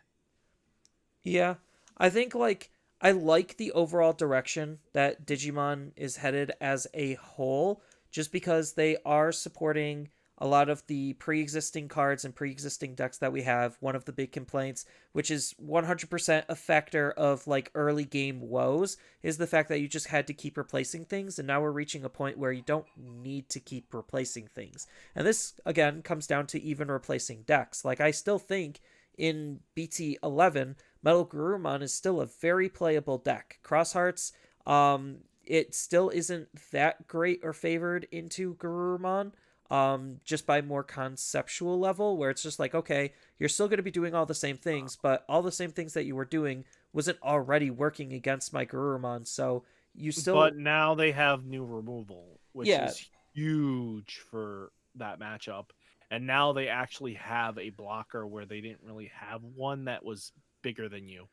Yeah. I think like I like the overall direction that Digimon is headed as a whole just because they are supporting a lot of the pre-existing cards and pre-existing decks that we have. One of the big complaints, which is 100% a factor of like early game woes, is the fact that you just had to keep replacing things, and now we're reaching a point where you don't need to keep replacing things. And this again comes down to even replacing decks. Like I still think in BT11, Metal Garurumon is still a very playable deck. Crosshearts, it still isn't that great or favored into Garurumon, just by more conceptual level, where it's just like, okay, you're still going to be doing all the same things, but all the same things that you were doing wasn't already working against my Garurumon, so you But still, now they have new removal, which yeah, is huge for that matchup. And now they actually have a blocker where they didn't really have one that was bigger than you.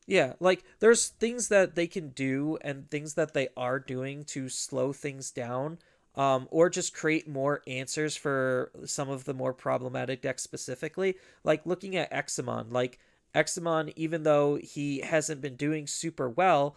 yeah, like there's things that they can do and things that they are doing to slow things down, or just create more answers for some of the more problematic decks specifically. Like looking at Examon, like Examon, even though he hasn't been doing super well,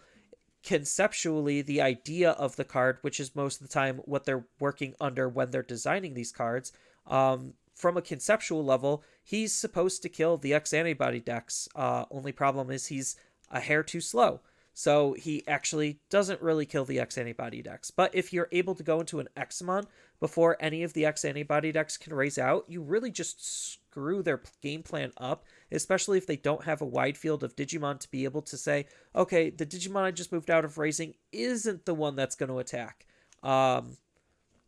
conceptually the idea of the card, which is most of the time what they're working under when they're designing these cards, from a conceptual level, he's supposed to kill the X antibody decks. Only problem is he's a hair too slow. So he actually doesn't really kill the X antibody decks. But if you're able to go into an Examon before any of the X antibody decks can raise out, you really just screw their game plan up, especially if they don't have a wide field of Digimon to be able to say, okay, the Digimon I just moved out of raising isn't the one that's going to attack.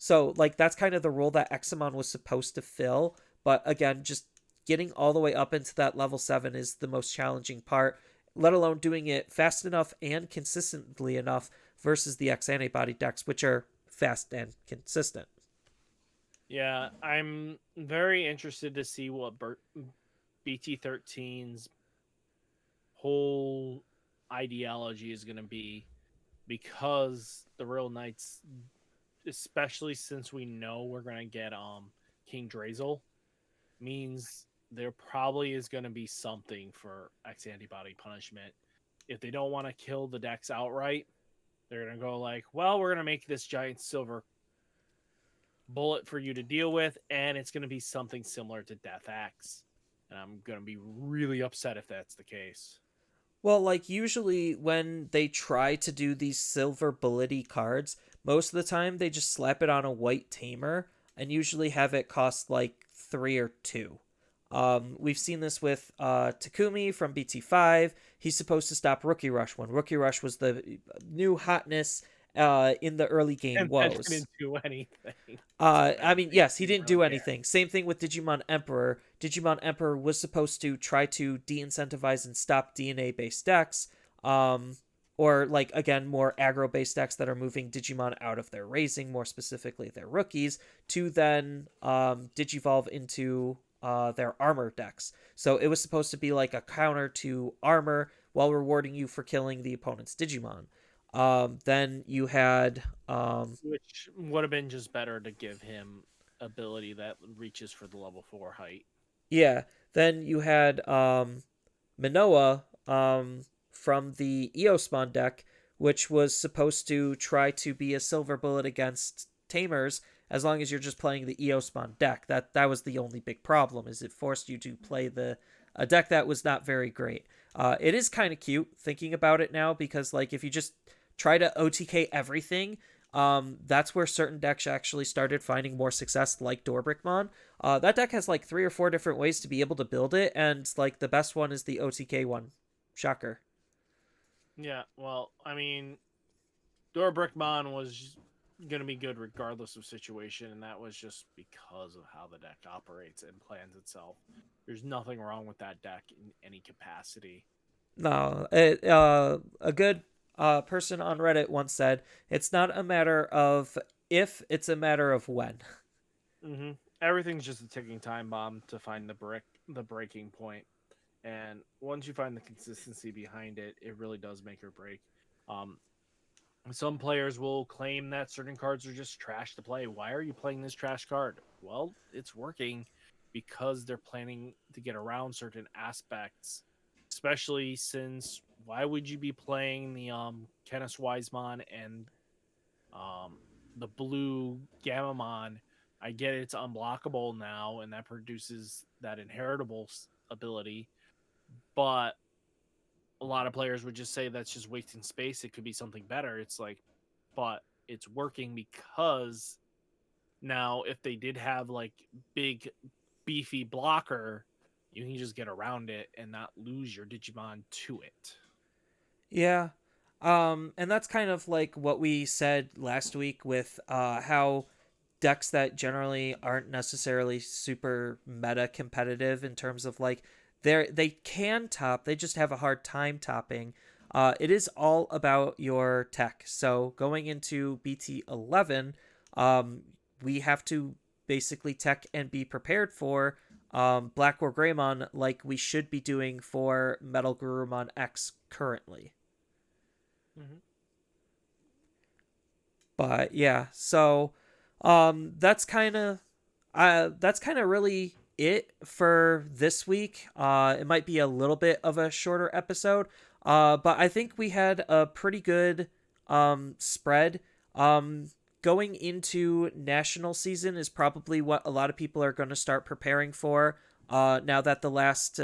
So, like, that's kind of the role that Examon was supposed to fill. But again, just getting all the way up into that level 7 is the most challenging part, let alone doing it fast enough and consistently enough versus the X antibody decks, which are fast and consistent. Yeah, I'm very interested to see what BT13's whole ideology is going to be because the Real Knights, especially since we know we're going to get King Drazel, means there probably is going to be something for X antibody punishment. If they don't want to kill the decks outright, they're going to go like, well, we're going to make this giant silver bullet for you to deal with, and it's going to be something similar to Death Axe. And I'm going to be really upset if that's the case. Well, like usually when they try to do these silver bullety cards, most of the time they just slap it on a white tamer and usually have it cost like 3 or 2. We've seen this with Takumi from BT5. He's supposed to stop Rookie Rush when Rookie Rush was the new hotness in the early game And that woes. didn't do anything. To be I honest, mean, they yes, he didn't didn't really do care. anything. Same thing with Digimon Emperor. Digimon Emperor was supposed to try to de-incentivize and stop DNA based decks, or like again more aggro based decks that are moving Digimon out of their raising, more specifically their rookies, to then digivolve into their armor decks. So it was supposed to be like a counter to armor while rewarding you for killing the opponent's Digimon. Then you had Which would have been just better to give him ability that reaches for the level 4 height. yeah, then you had Manoa from the Eosmon deck, which was supposed to try to be a silver bullet against Tamers as long as you're just playing the Eosmon deck. That was the only big problem, is it forced you to play the a deck that was not very great. It is kind of cute thinking about it now because like if you just try to OTK everything, that's where certain decks actually started finding more success, like Dorbrickmon. That deck has like 3 or 4 different ways to be able to build it, and like the best one is the OTK one. Shocker. Yeah, well, I mean, Dora Brickmon was going to be good regardless of situation, and that was just because of how the deck operates and plans itself. There's nothing wrong with that deck in any capacity. No, a good person on Reddit once said, "It's not a matter of if, it's a matter of when." hmm Everything's just a ticking time bomb to find the breaking point. And once you find the consistency behind it, it really does make or break. Um, some players will claim that certain cards are just trash to play. Why are you playing this trash card? Well, it's working because they're planning to get around certain aspects. Especially since why would you be playing the Kenneth Wiseman and um the blue Gamamon? I get it's unblockable now, and that produces that inheritable ability, but a lot of players would just say that's just wasting space. It could be something better. It's like, but it's working because now if they did have like big beefy blocker, you can just get around it and not lose your Digimon to it. Yeah. And that's kind of like what we said last week with how decks that generally aren't necessarily super meta competitive in terms of like they can top, they just have a hard time topping. It is all about your tech. So going into BT11, um, we have to basically tech and be prepared for Black War Greymon like we should be doing for Metal Gurumon X currently. Mm-hmm. But yeah, so that's kind of really it for this week. It might be a little bit of a shorter episode, but I think we had a pretty good spread. Going into national season is probably what a lot of people are going to start preparing for. Now that the last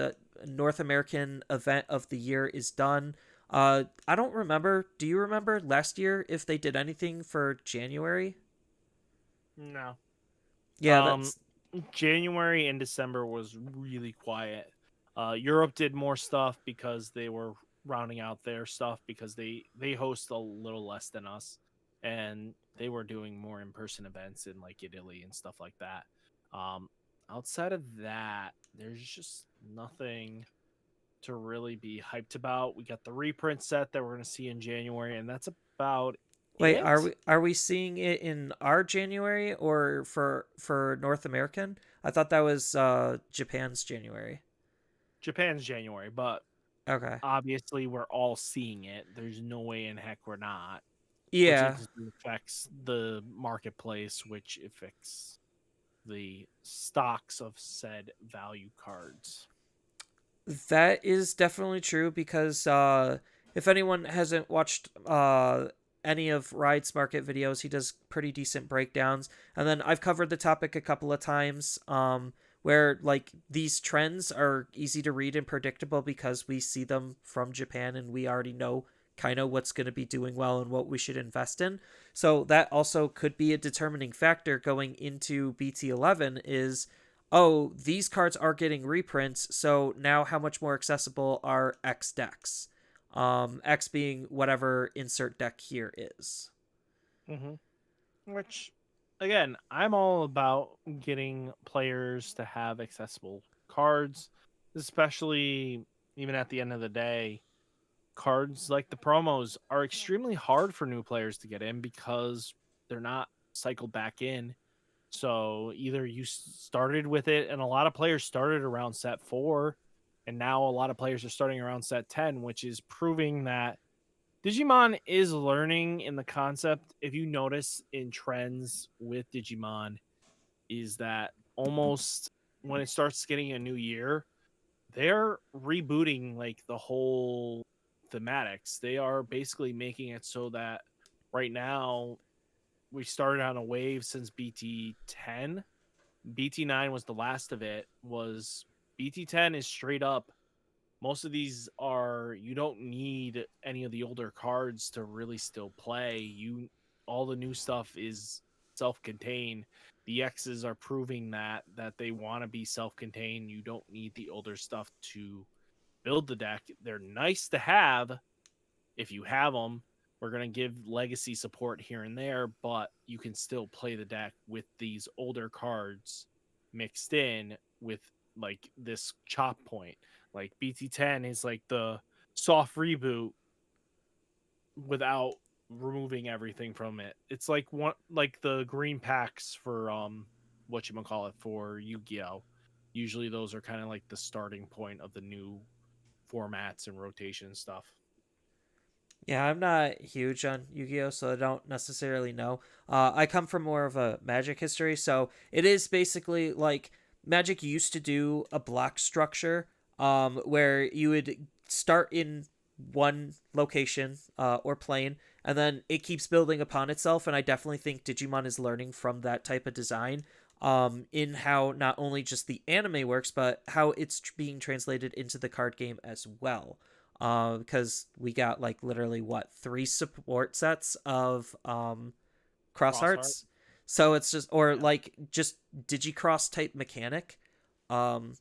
North American event of the year is done. I don't remember. Do you remember last year if they did anything for January? No. Yeah, Um, that's January and December was really quiet. Europe did more stuff because they were rounding out their stuff because they host a little less than us, and they were doing more in person events in like Italy and stuff like that. Um, outside of that, there's just nothing to really be hyped about. We got the reprint set that we're gonna see in January, and that's about wait. Are it. we seeing it in our January or for North American? I thought that was Japan's January. Japan's January, but Okay. obviously we're all seeing it. There's no way in heck we're not, which Yeah, instantly affects the marketplace, which affects the stocks of said value cards. that is definitely true because if anyone hasn't watched any of Ride's market videos, he does pretty decent breakdowns. And then I've covered the topic a couple of times where like these trends are easy to read and predictable because we see them from Japan and we already know kind of what's going to be doing well and what we should invest in. So that also could be a determining factor going into BT11 is, oh, these cards are getting reprints, so now how much more accessible are X decks? X being whatever insert deck here is. hmm Which, again, I'm all about getting players to have accessible cards, especially even at the end of the day. Cards like the promos are extremely hard for new players to get in because they're not cycled back in. So either you started with it, and a lot of players started around set 4, and now a lot of players are starting around set 10, which is proving that Digimon is learning in the concept. If you notice in trends with Digimon, is that almost when it starts getting a new year, they're rebooting like the whole thematics. They are basically making it so that right now we started on a wave since BT10. BT9 was the last of it. Was BT10 is straight up. Most of these are you don't need any of the older cards to really still play. You all the new stuff is self-contained. The X's are proving that they want to be self-contained. You don't need the older stuff to build the deck. They're nice to have if you have them, We're going to give legacy support here and there, but you can still play the deck with these older cards mixed in with like this chop point. Like BT10 is like the soft reboot without removing everything from it. It's like one like the green packs for what you call it for Yu-Gi-Oh. Usually those are kind of like the starting point of the new formats and rotation stuff. Yeah, I'm not huge on Yu-Gi-Oh, so I don't necessarily know. I come from more of a Magic history, so it is basically like Magic used to do a block structure, where you would start in one location, or plane, and then it keeps building upon itself. And I definitely think Digimon is learning from that type of design, in how not only just the anime works, but how it's being translated into the card game as well, because we got like literally what, three support sets of cross Crossheart. arts. So it's just, or Yeah. like just digicross type mechanic. um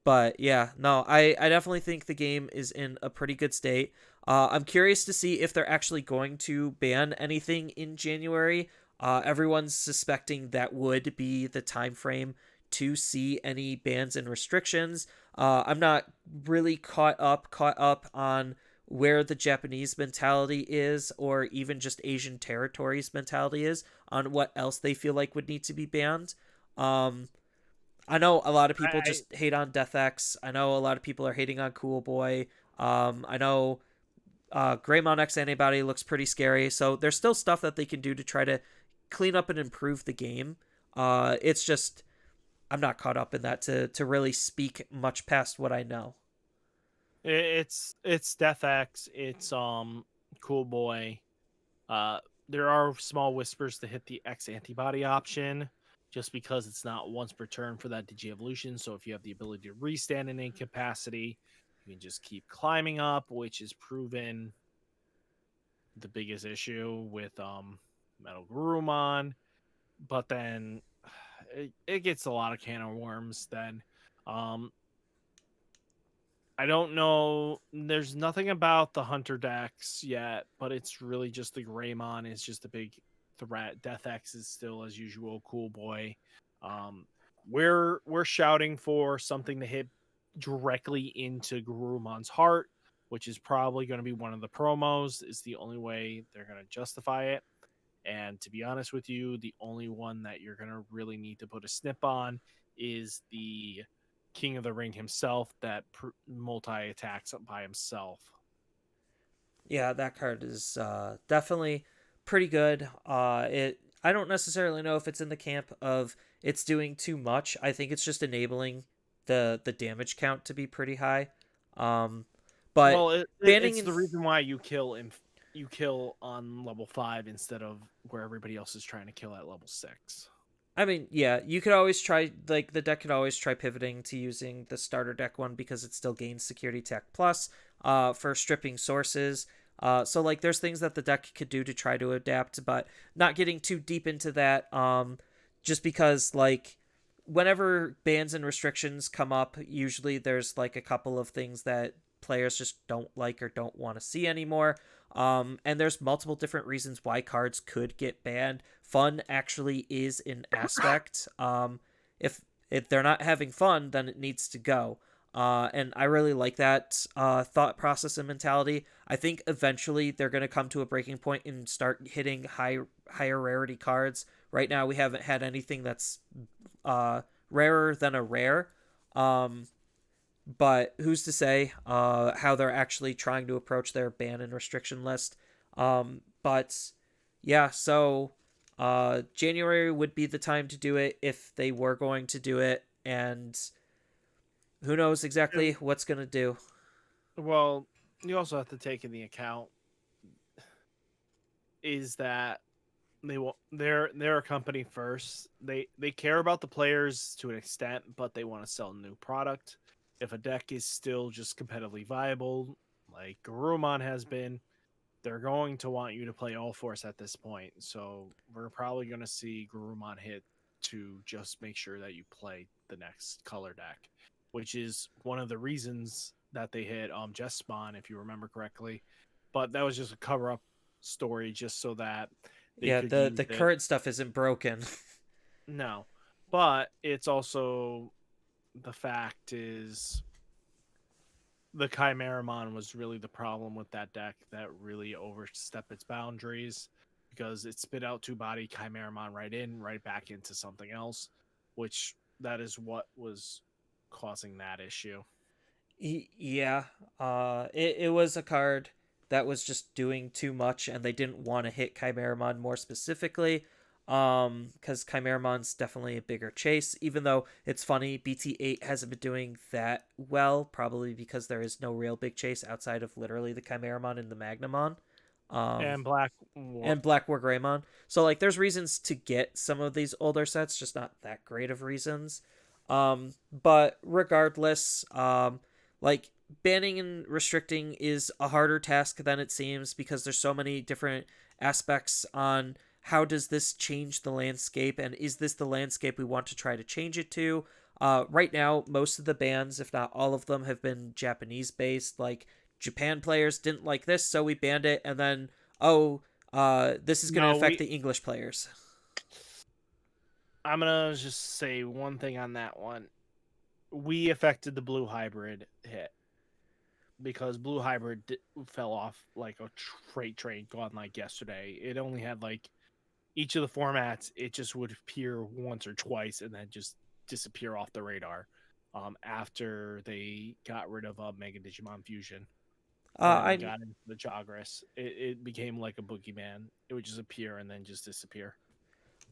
but yeah, no, I definitely think the game is in a pretty good state. I'm curious to see if they're actually going to ban anything in January. Everyone's suspecting that would be the time frame to see any bans and restrictions. I'm not really caught up on where the Japanese mentality is, or even just Asian territories mentality is, on what else they feel like would need to be banned. Um, I know a lot of people I just hate on Death X. I know a lot of people are hating on Cool Boy. I know Greymon X Antibody looks pretty scary. So there's still stuff that they can do to try to clean up and improve the game. It's just I'm not caught up in that to really speak much past what I know. it's Death X, it's Cool Boy. Uh there are small whispers to hit the X antibody option just because it's not once per turn for that Digi-Evolution. So if you have the ability to restand in incapacity, you can just keep climbing up, which is proven the biggest issue with Metal Garurumon. But then it gets a lot of can of worms then. Um I don't know. There's nothing about the Hunter decks yet, but it's really just the Greymon is just a big threat. Death X is still as usual, Cool Boy. Um, we're shouting for something to hit directly into Gurumon's heart, which is probably going to be one of the promos. Is the only way they're going to justify it. And to be honest with you, the only one that you're going to really need to put a snip on is the King of the Ring himself that multi attacks by himself. Yeah, that card is definitely pretty good. It I don't necessarily know if it's in the camp of it's doing too much. I think it's just enabling the damage count to be pretty high. Um, but Well, banning it's in the reason why you kill on level 5 instead of where everybody else is trying to kill at level 6. I mean, yeah, you could always try, like, the deck could always try pivoting to using the starter deck one because it still gains security tech plus for stripping sources. So like there's things that the deck could do to try to adapt, but not getting too deep into that. Just because like whenever bans and restrictions come up, usually there's like a couple of things that players just don't like or don't want to see anymore. And there's multiple different reasons why cards could get banned. Fun actually is an aspect. If they're not having fun, then it needs to go. And I really like that thought process and mentality. I think eventually they're going to come to a breaking point and start hitting higher rarity cards. Right now, we haven't had anything that's rarer than a rare. Um, but who's to say how they're actually trying to approach their ban and restriction list? But yeah, so January would be the time to do it if they were going to do it, and who knows exactly And what's gonna do. well, you also have to take in the account is that they're a company first. They care about the players to an extent, but they want to sell new product. If a deck is still just competitively viable, like Garurumon has been, they're going to want you to play all force at this point. So we're probably going to see Garurumon hit to just make sure that you play the next color deck, which is one of the reasons that they hit Just Spawn, if you remember correctly, but that was just a cover up story just so that they Yeah, could the use the it. current stuff isn't broken. No, but it's also the fact is the Chimeramon was really the problem with that deck that really overstepped its boundaries because it spit out two body Chimeramon right in, right back into something else, which that is what was causing that issue. Yeah, it was a card that was just doing too much, and they didn't want to hit Chimeramon more specifically, because Chimeramon's definitely a bigger chase. Even though it's funny, BT8 hasn't been doing that well, probably because there is no real big chase outside of literally the Chimeramon and the Magnamon. Um, And Black War. and Black War Greymon. So like there's reasons to get some of these older sets, just not that great of reasons. But regardless, like banning and restricting is a harder task than it seems because there's so many different aspects on how does this change the landscape and is this the landscape we want to try to change it to. Right now, most of the bans, if not all of them, have been Japanese based. Like Japan players didn't like this, so we banned it, and then oh, this is going to No, affect we. the English players. I'm gonna just say one thing on that one. We affected the blue hybrid hit because blue hybrid fell off like a freight train gone like yesterday. It only had like each of the formats. It just would appear once or twice and then just disappear off the radar. After they got rid of Mega Digimon Fusion and I got into the Jagras, it became like a boogeyman. It would just appear and then just disappear.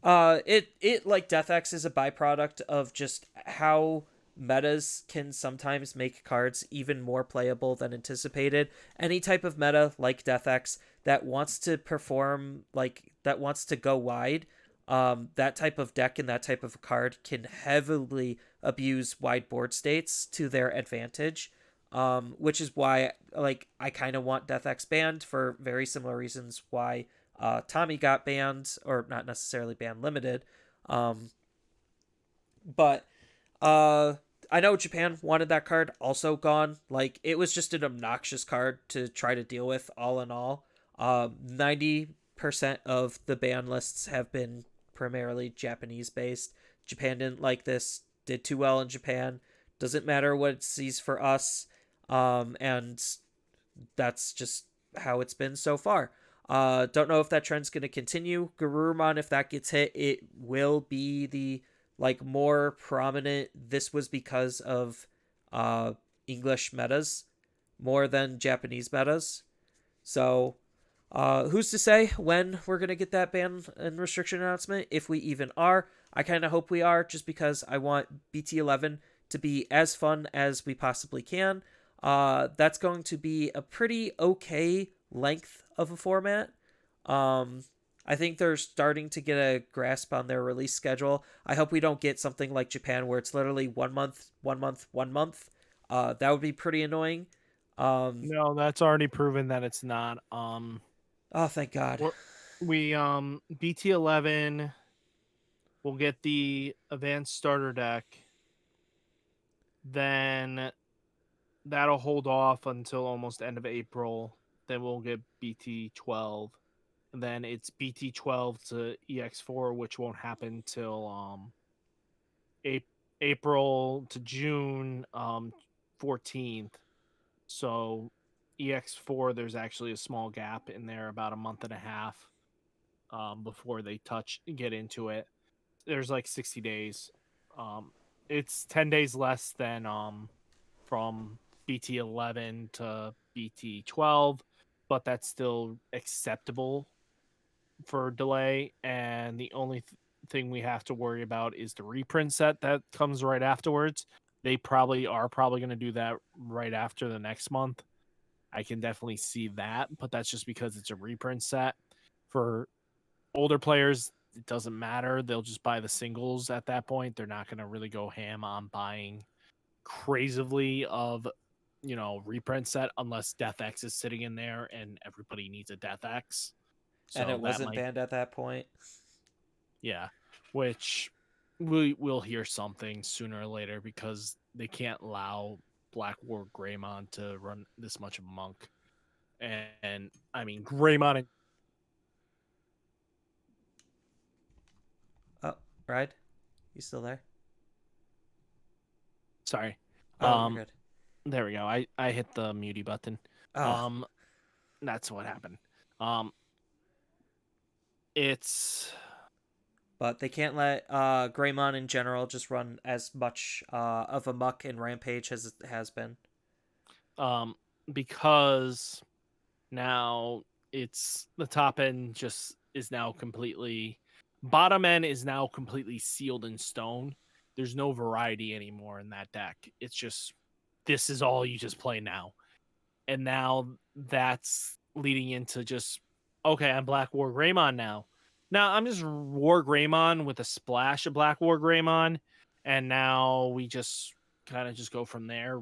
it like Death X is a byproduct of just how metas can sometimes make cards even more playable than anticipated. Any type of meta like Death X that wants to perform like that wants to go wide, that type of deck and that type of card can heavily abuse wide board states to their advantage. Which is why like I kind of want Death X banned for very similar reasons why Tommy got banned, or not necessarily banned, limited. Um, but uh, I know Japan wanted that card also gone. Like it was just an obnoxious card to try to deal with. All in all, 90% of the ban lists have been primarily Japanese based. Japan didn't like this. Did too well in Japan. Doesn't matter what it sees for us. And that's just how it's been so far. Don't know if that trend's going to continue. Garurumon, if that gets hit, it will be the like more prominent. This was because of English metas more than Japanese metas. So, who's to say when we're gonna get that ban and restriction announcement? If we even are, I kind of hope we are, just because I want BT11 to be as fun as we possibly can. That's going to be a pretty okay length of a format. Um, I think they're starting to get a grasp on their release schedule. I hope we don't get something like Japan where it's literally 1 month, 1 month, 1 month. That would be pretty annoying. Um, No, that's already proven that it's not. oh, thank God. We BT11 will get the advanced starter deck, then that'll hold off until almost end of April. Then we'll get BT12. And then it's BT12 to EX4, which won't happen till April to June 14th. So EX4, there's actually a small gap in there, about a month and a half before they get into it. There's like 60 days. Um, it's 10 days less than from BT11 to BT12, but that's still acceptable for delay. And the only thing we have to worry about is the reprint set that comes right afterwards. They probably going to do that right after the next month. I can definitely see that, but that's just because it's a reprint set. For older players, it doesn't matter. They'll just buy the singles at that point. They're not going to really go ham on buying crazily of reprint set unless Death X is sitting in there and everybody needs a Death X. And So it that wasn't might, banned at that point. yeah, which we will hear something sooner or later because they can't allow Black War Greymon to run this much of a monk. And I mean, Greymon and Oh, Ride, you still there? sorry. Oh, you're Um, good. there we go. I hit the muty button. Oh, Um, that's what happened. Um, it's but they can't let Greymon in general just run as much of a muck and rampage as it has been. um because now it's the top end just is now completely bottom end is now completely sealed in stone. There's no variety anymore in that deck. It's just this is all you just play now. And now that's leading into just okay, I'm Black War Greymon now. Now I'm just War Greymon with a splash of Black War Greymon, and now we just kind of just go from there.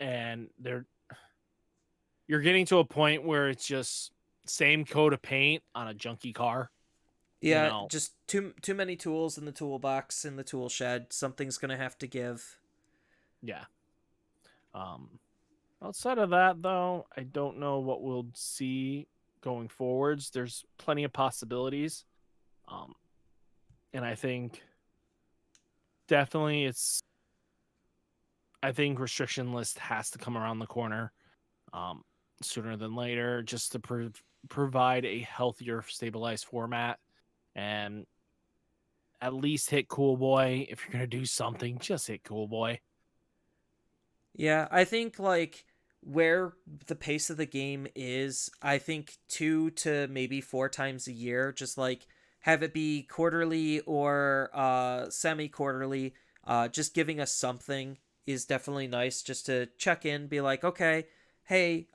And you're getting to a point where it's just same coat of paint on a junky car. You Yeah, know, just too many tools in the toolbox in the tool shed. Something's gonna have to give. yeah. Um, Outside of that, though, I don't know what we'll see going forwards. There's plenty of possibilities. Um, and I think definitely I think restriction list has to come around the corner um, sooner than later just to provide a healthier, stabilized format and at least hit Cool Boy. If you're going to do something, just hit Cool Boy. Yeah, I think like where the pace of the game is, I think 2 to maybe 4 times a year, just like have it be quarterly or semi quarterly, just giving us something is definitely nice just to check in, be like, okay, hey,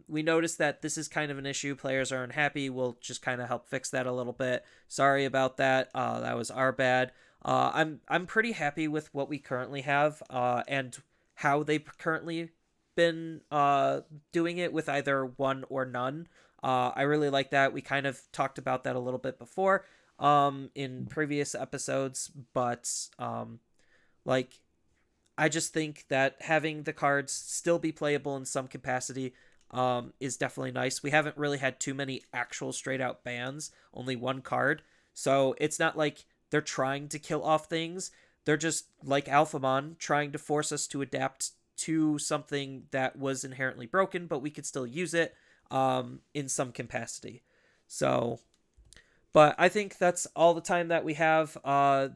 we noticed that this is kind of an issue. Players are unhappy. We'll just kind of help fix that a little bit. Sorry about that. That was our bad. I'm pretty happy with what we currently have, and how they've currently been doing it with either one or none. I really like that. We kind of talked about that a little bit before in previous episodes, but like I just think that having the cards still be playable in some capacity is definitely nice. We haven't really had too many actual straight out bans, only one card. So it's not like they're trying to kill off things. They're just like Alphamon trying to force us to adapt to something that was inherently broken, but we could still use it in some capacity. So but I think that's all the time that we have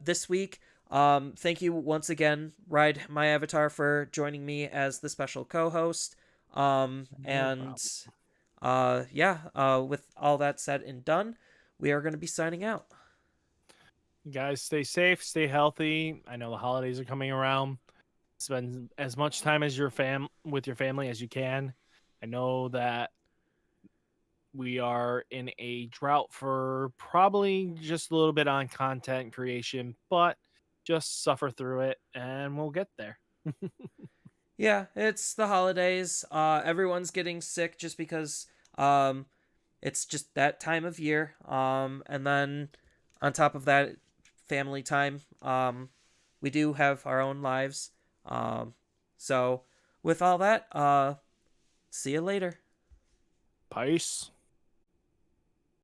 this week. Thank you once again, Ride My Avatar, for joining me as the special co-host. No And problem. yeah, with all that said and done, we are going to be signing out. You guys stay safe, stay healthy. I know the holidays are coming around. Spend as much time as your fam with your family as you can. I know that we are in a drought for probably just a little bit on content creation, but just suffer through it and we'll get there. Yeah, it's the holidays. Everyone's getting sick just because um, it's just that time of year. And then on top of that, family time. We do have our own lives. Um, so with all that, see you later. Peace.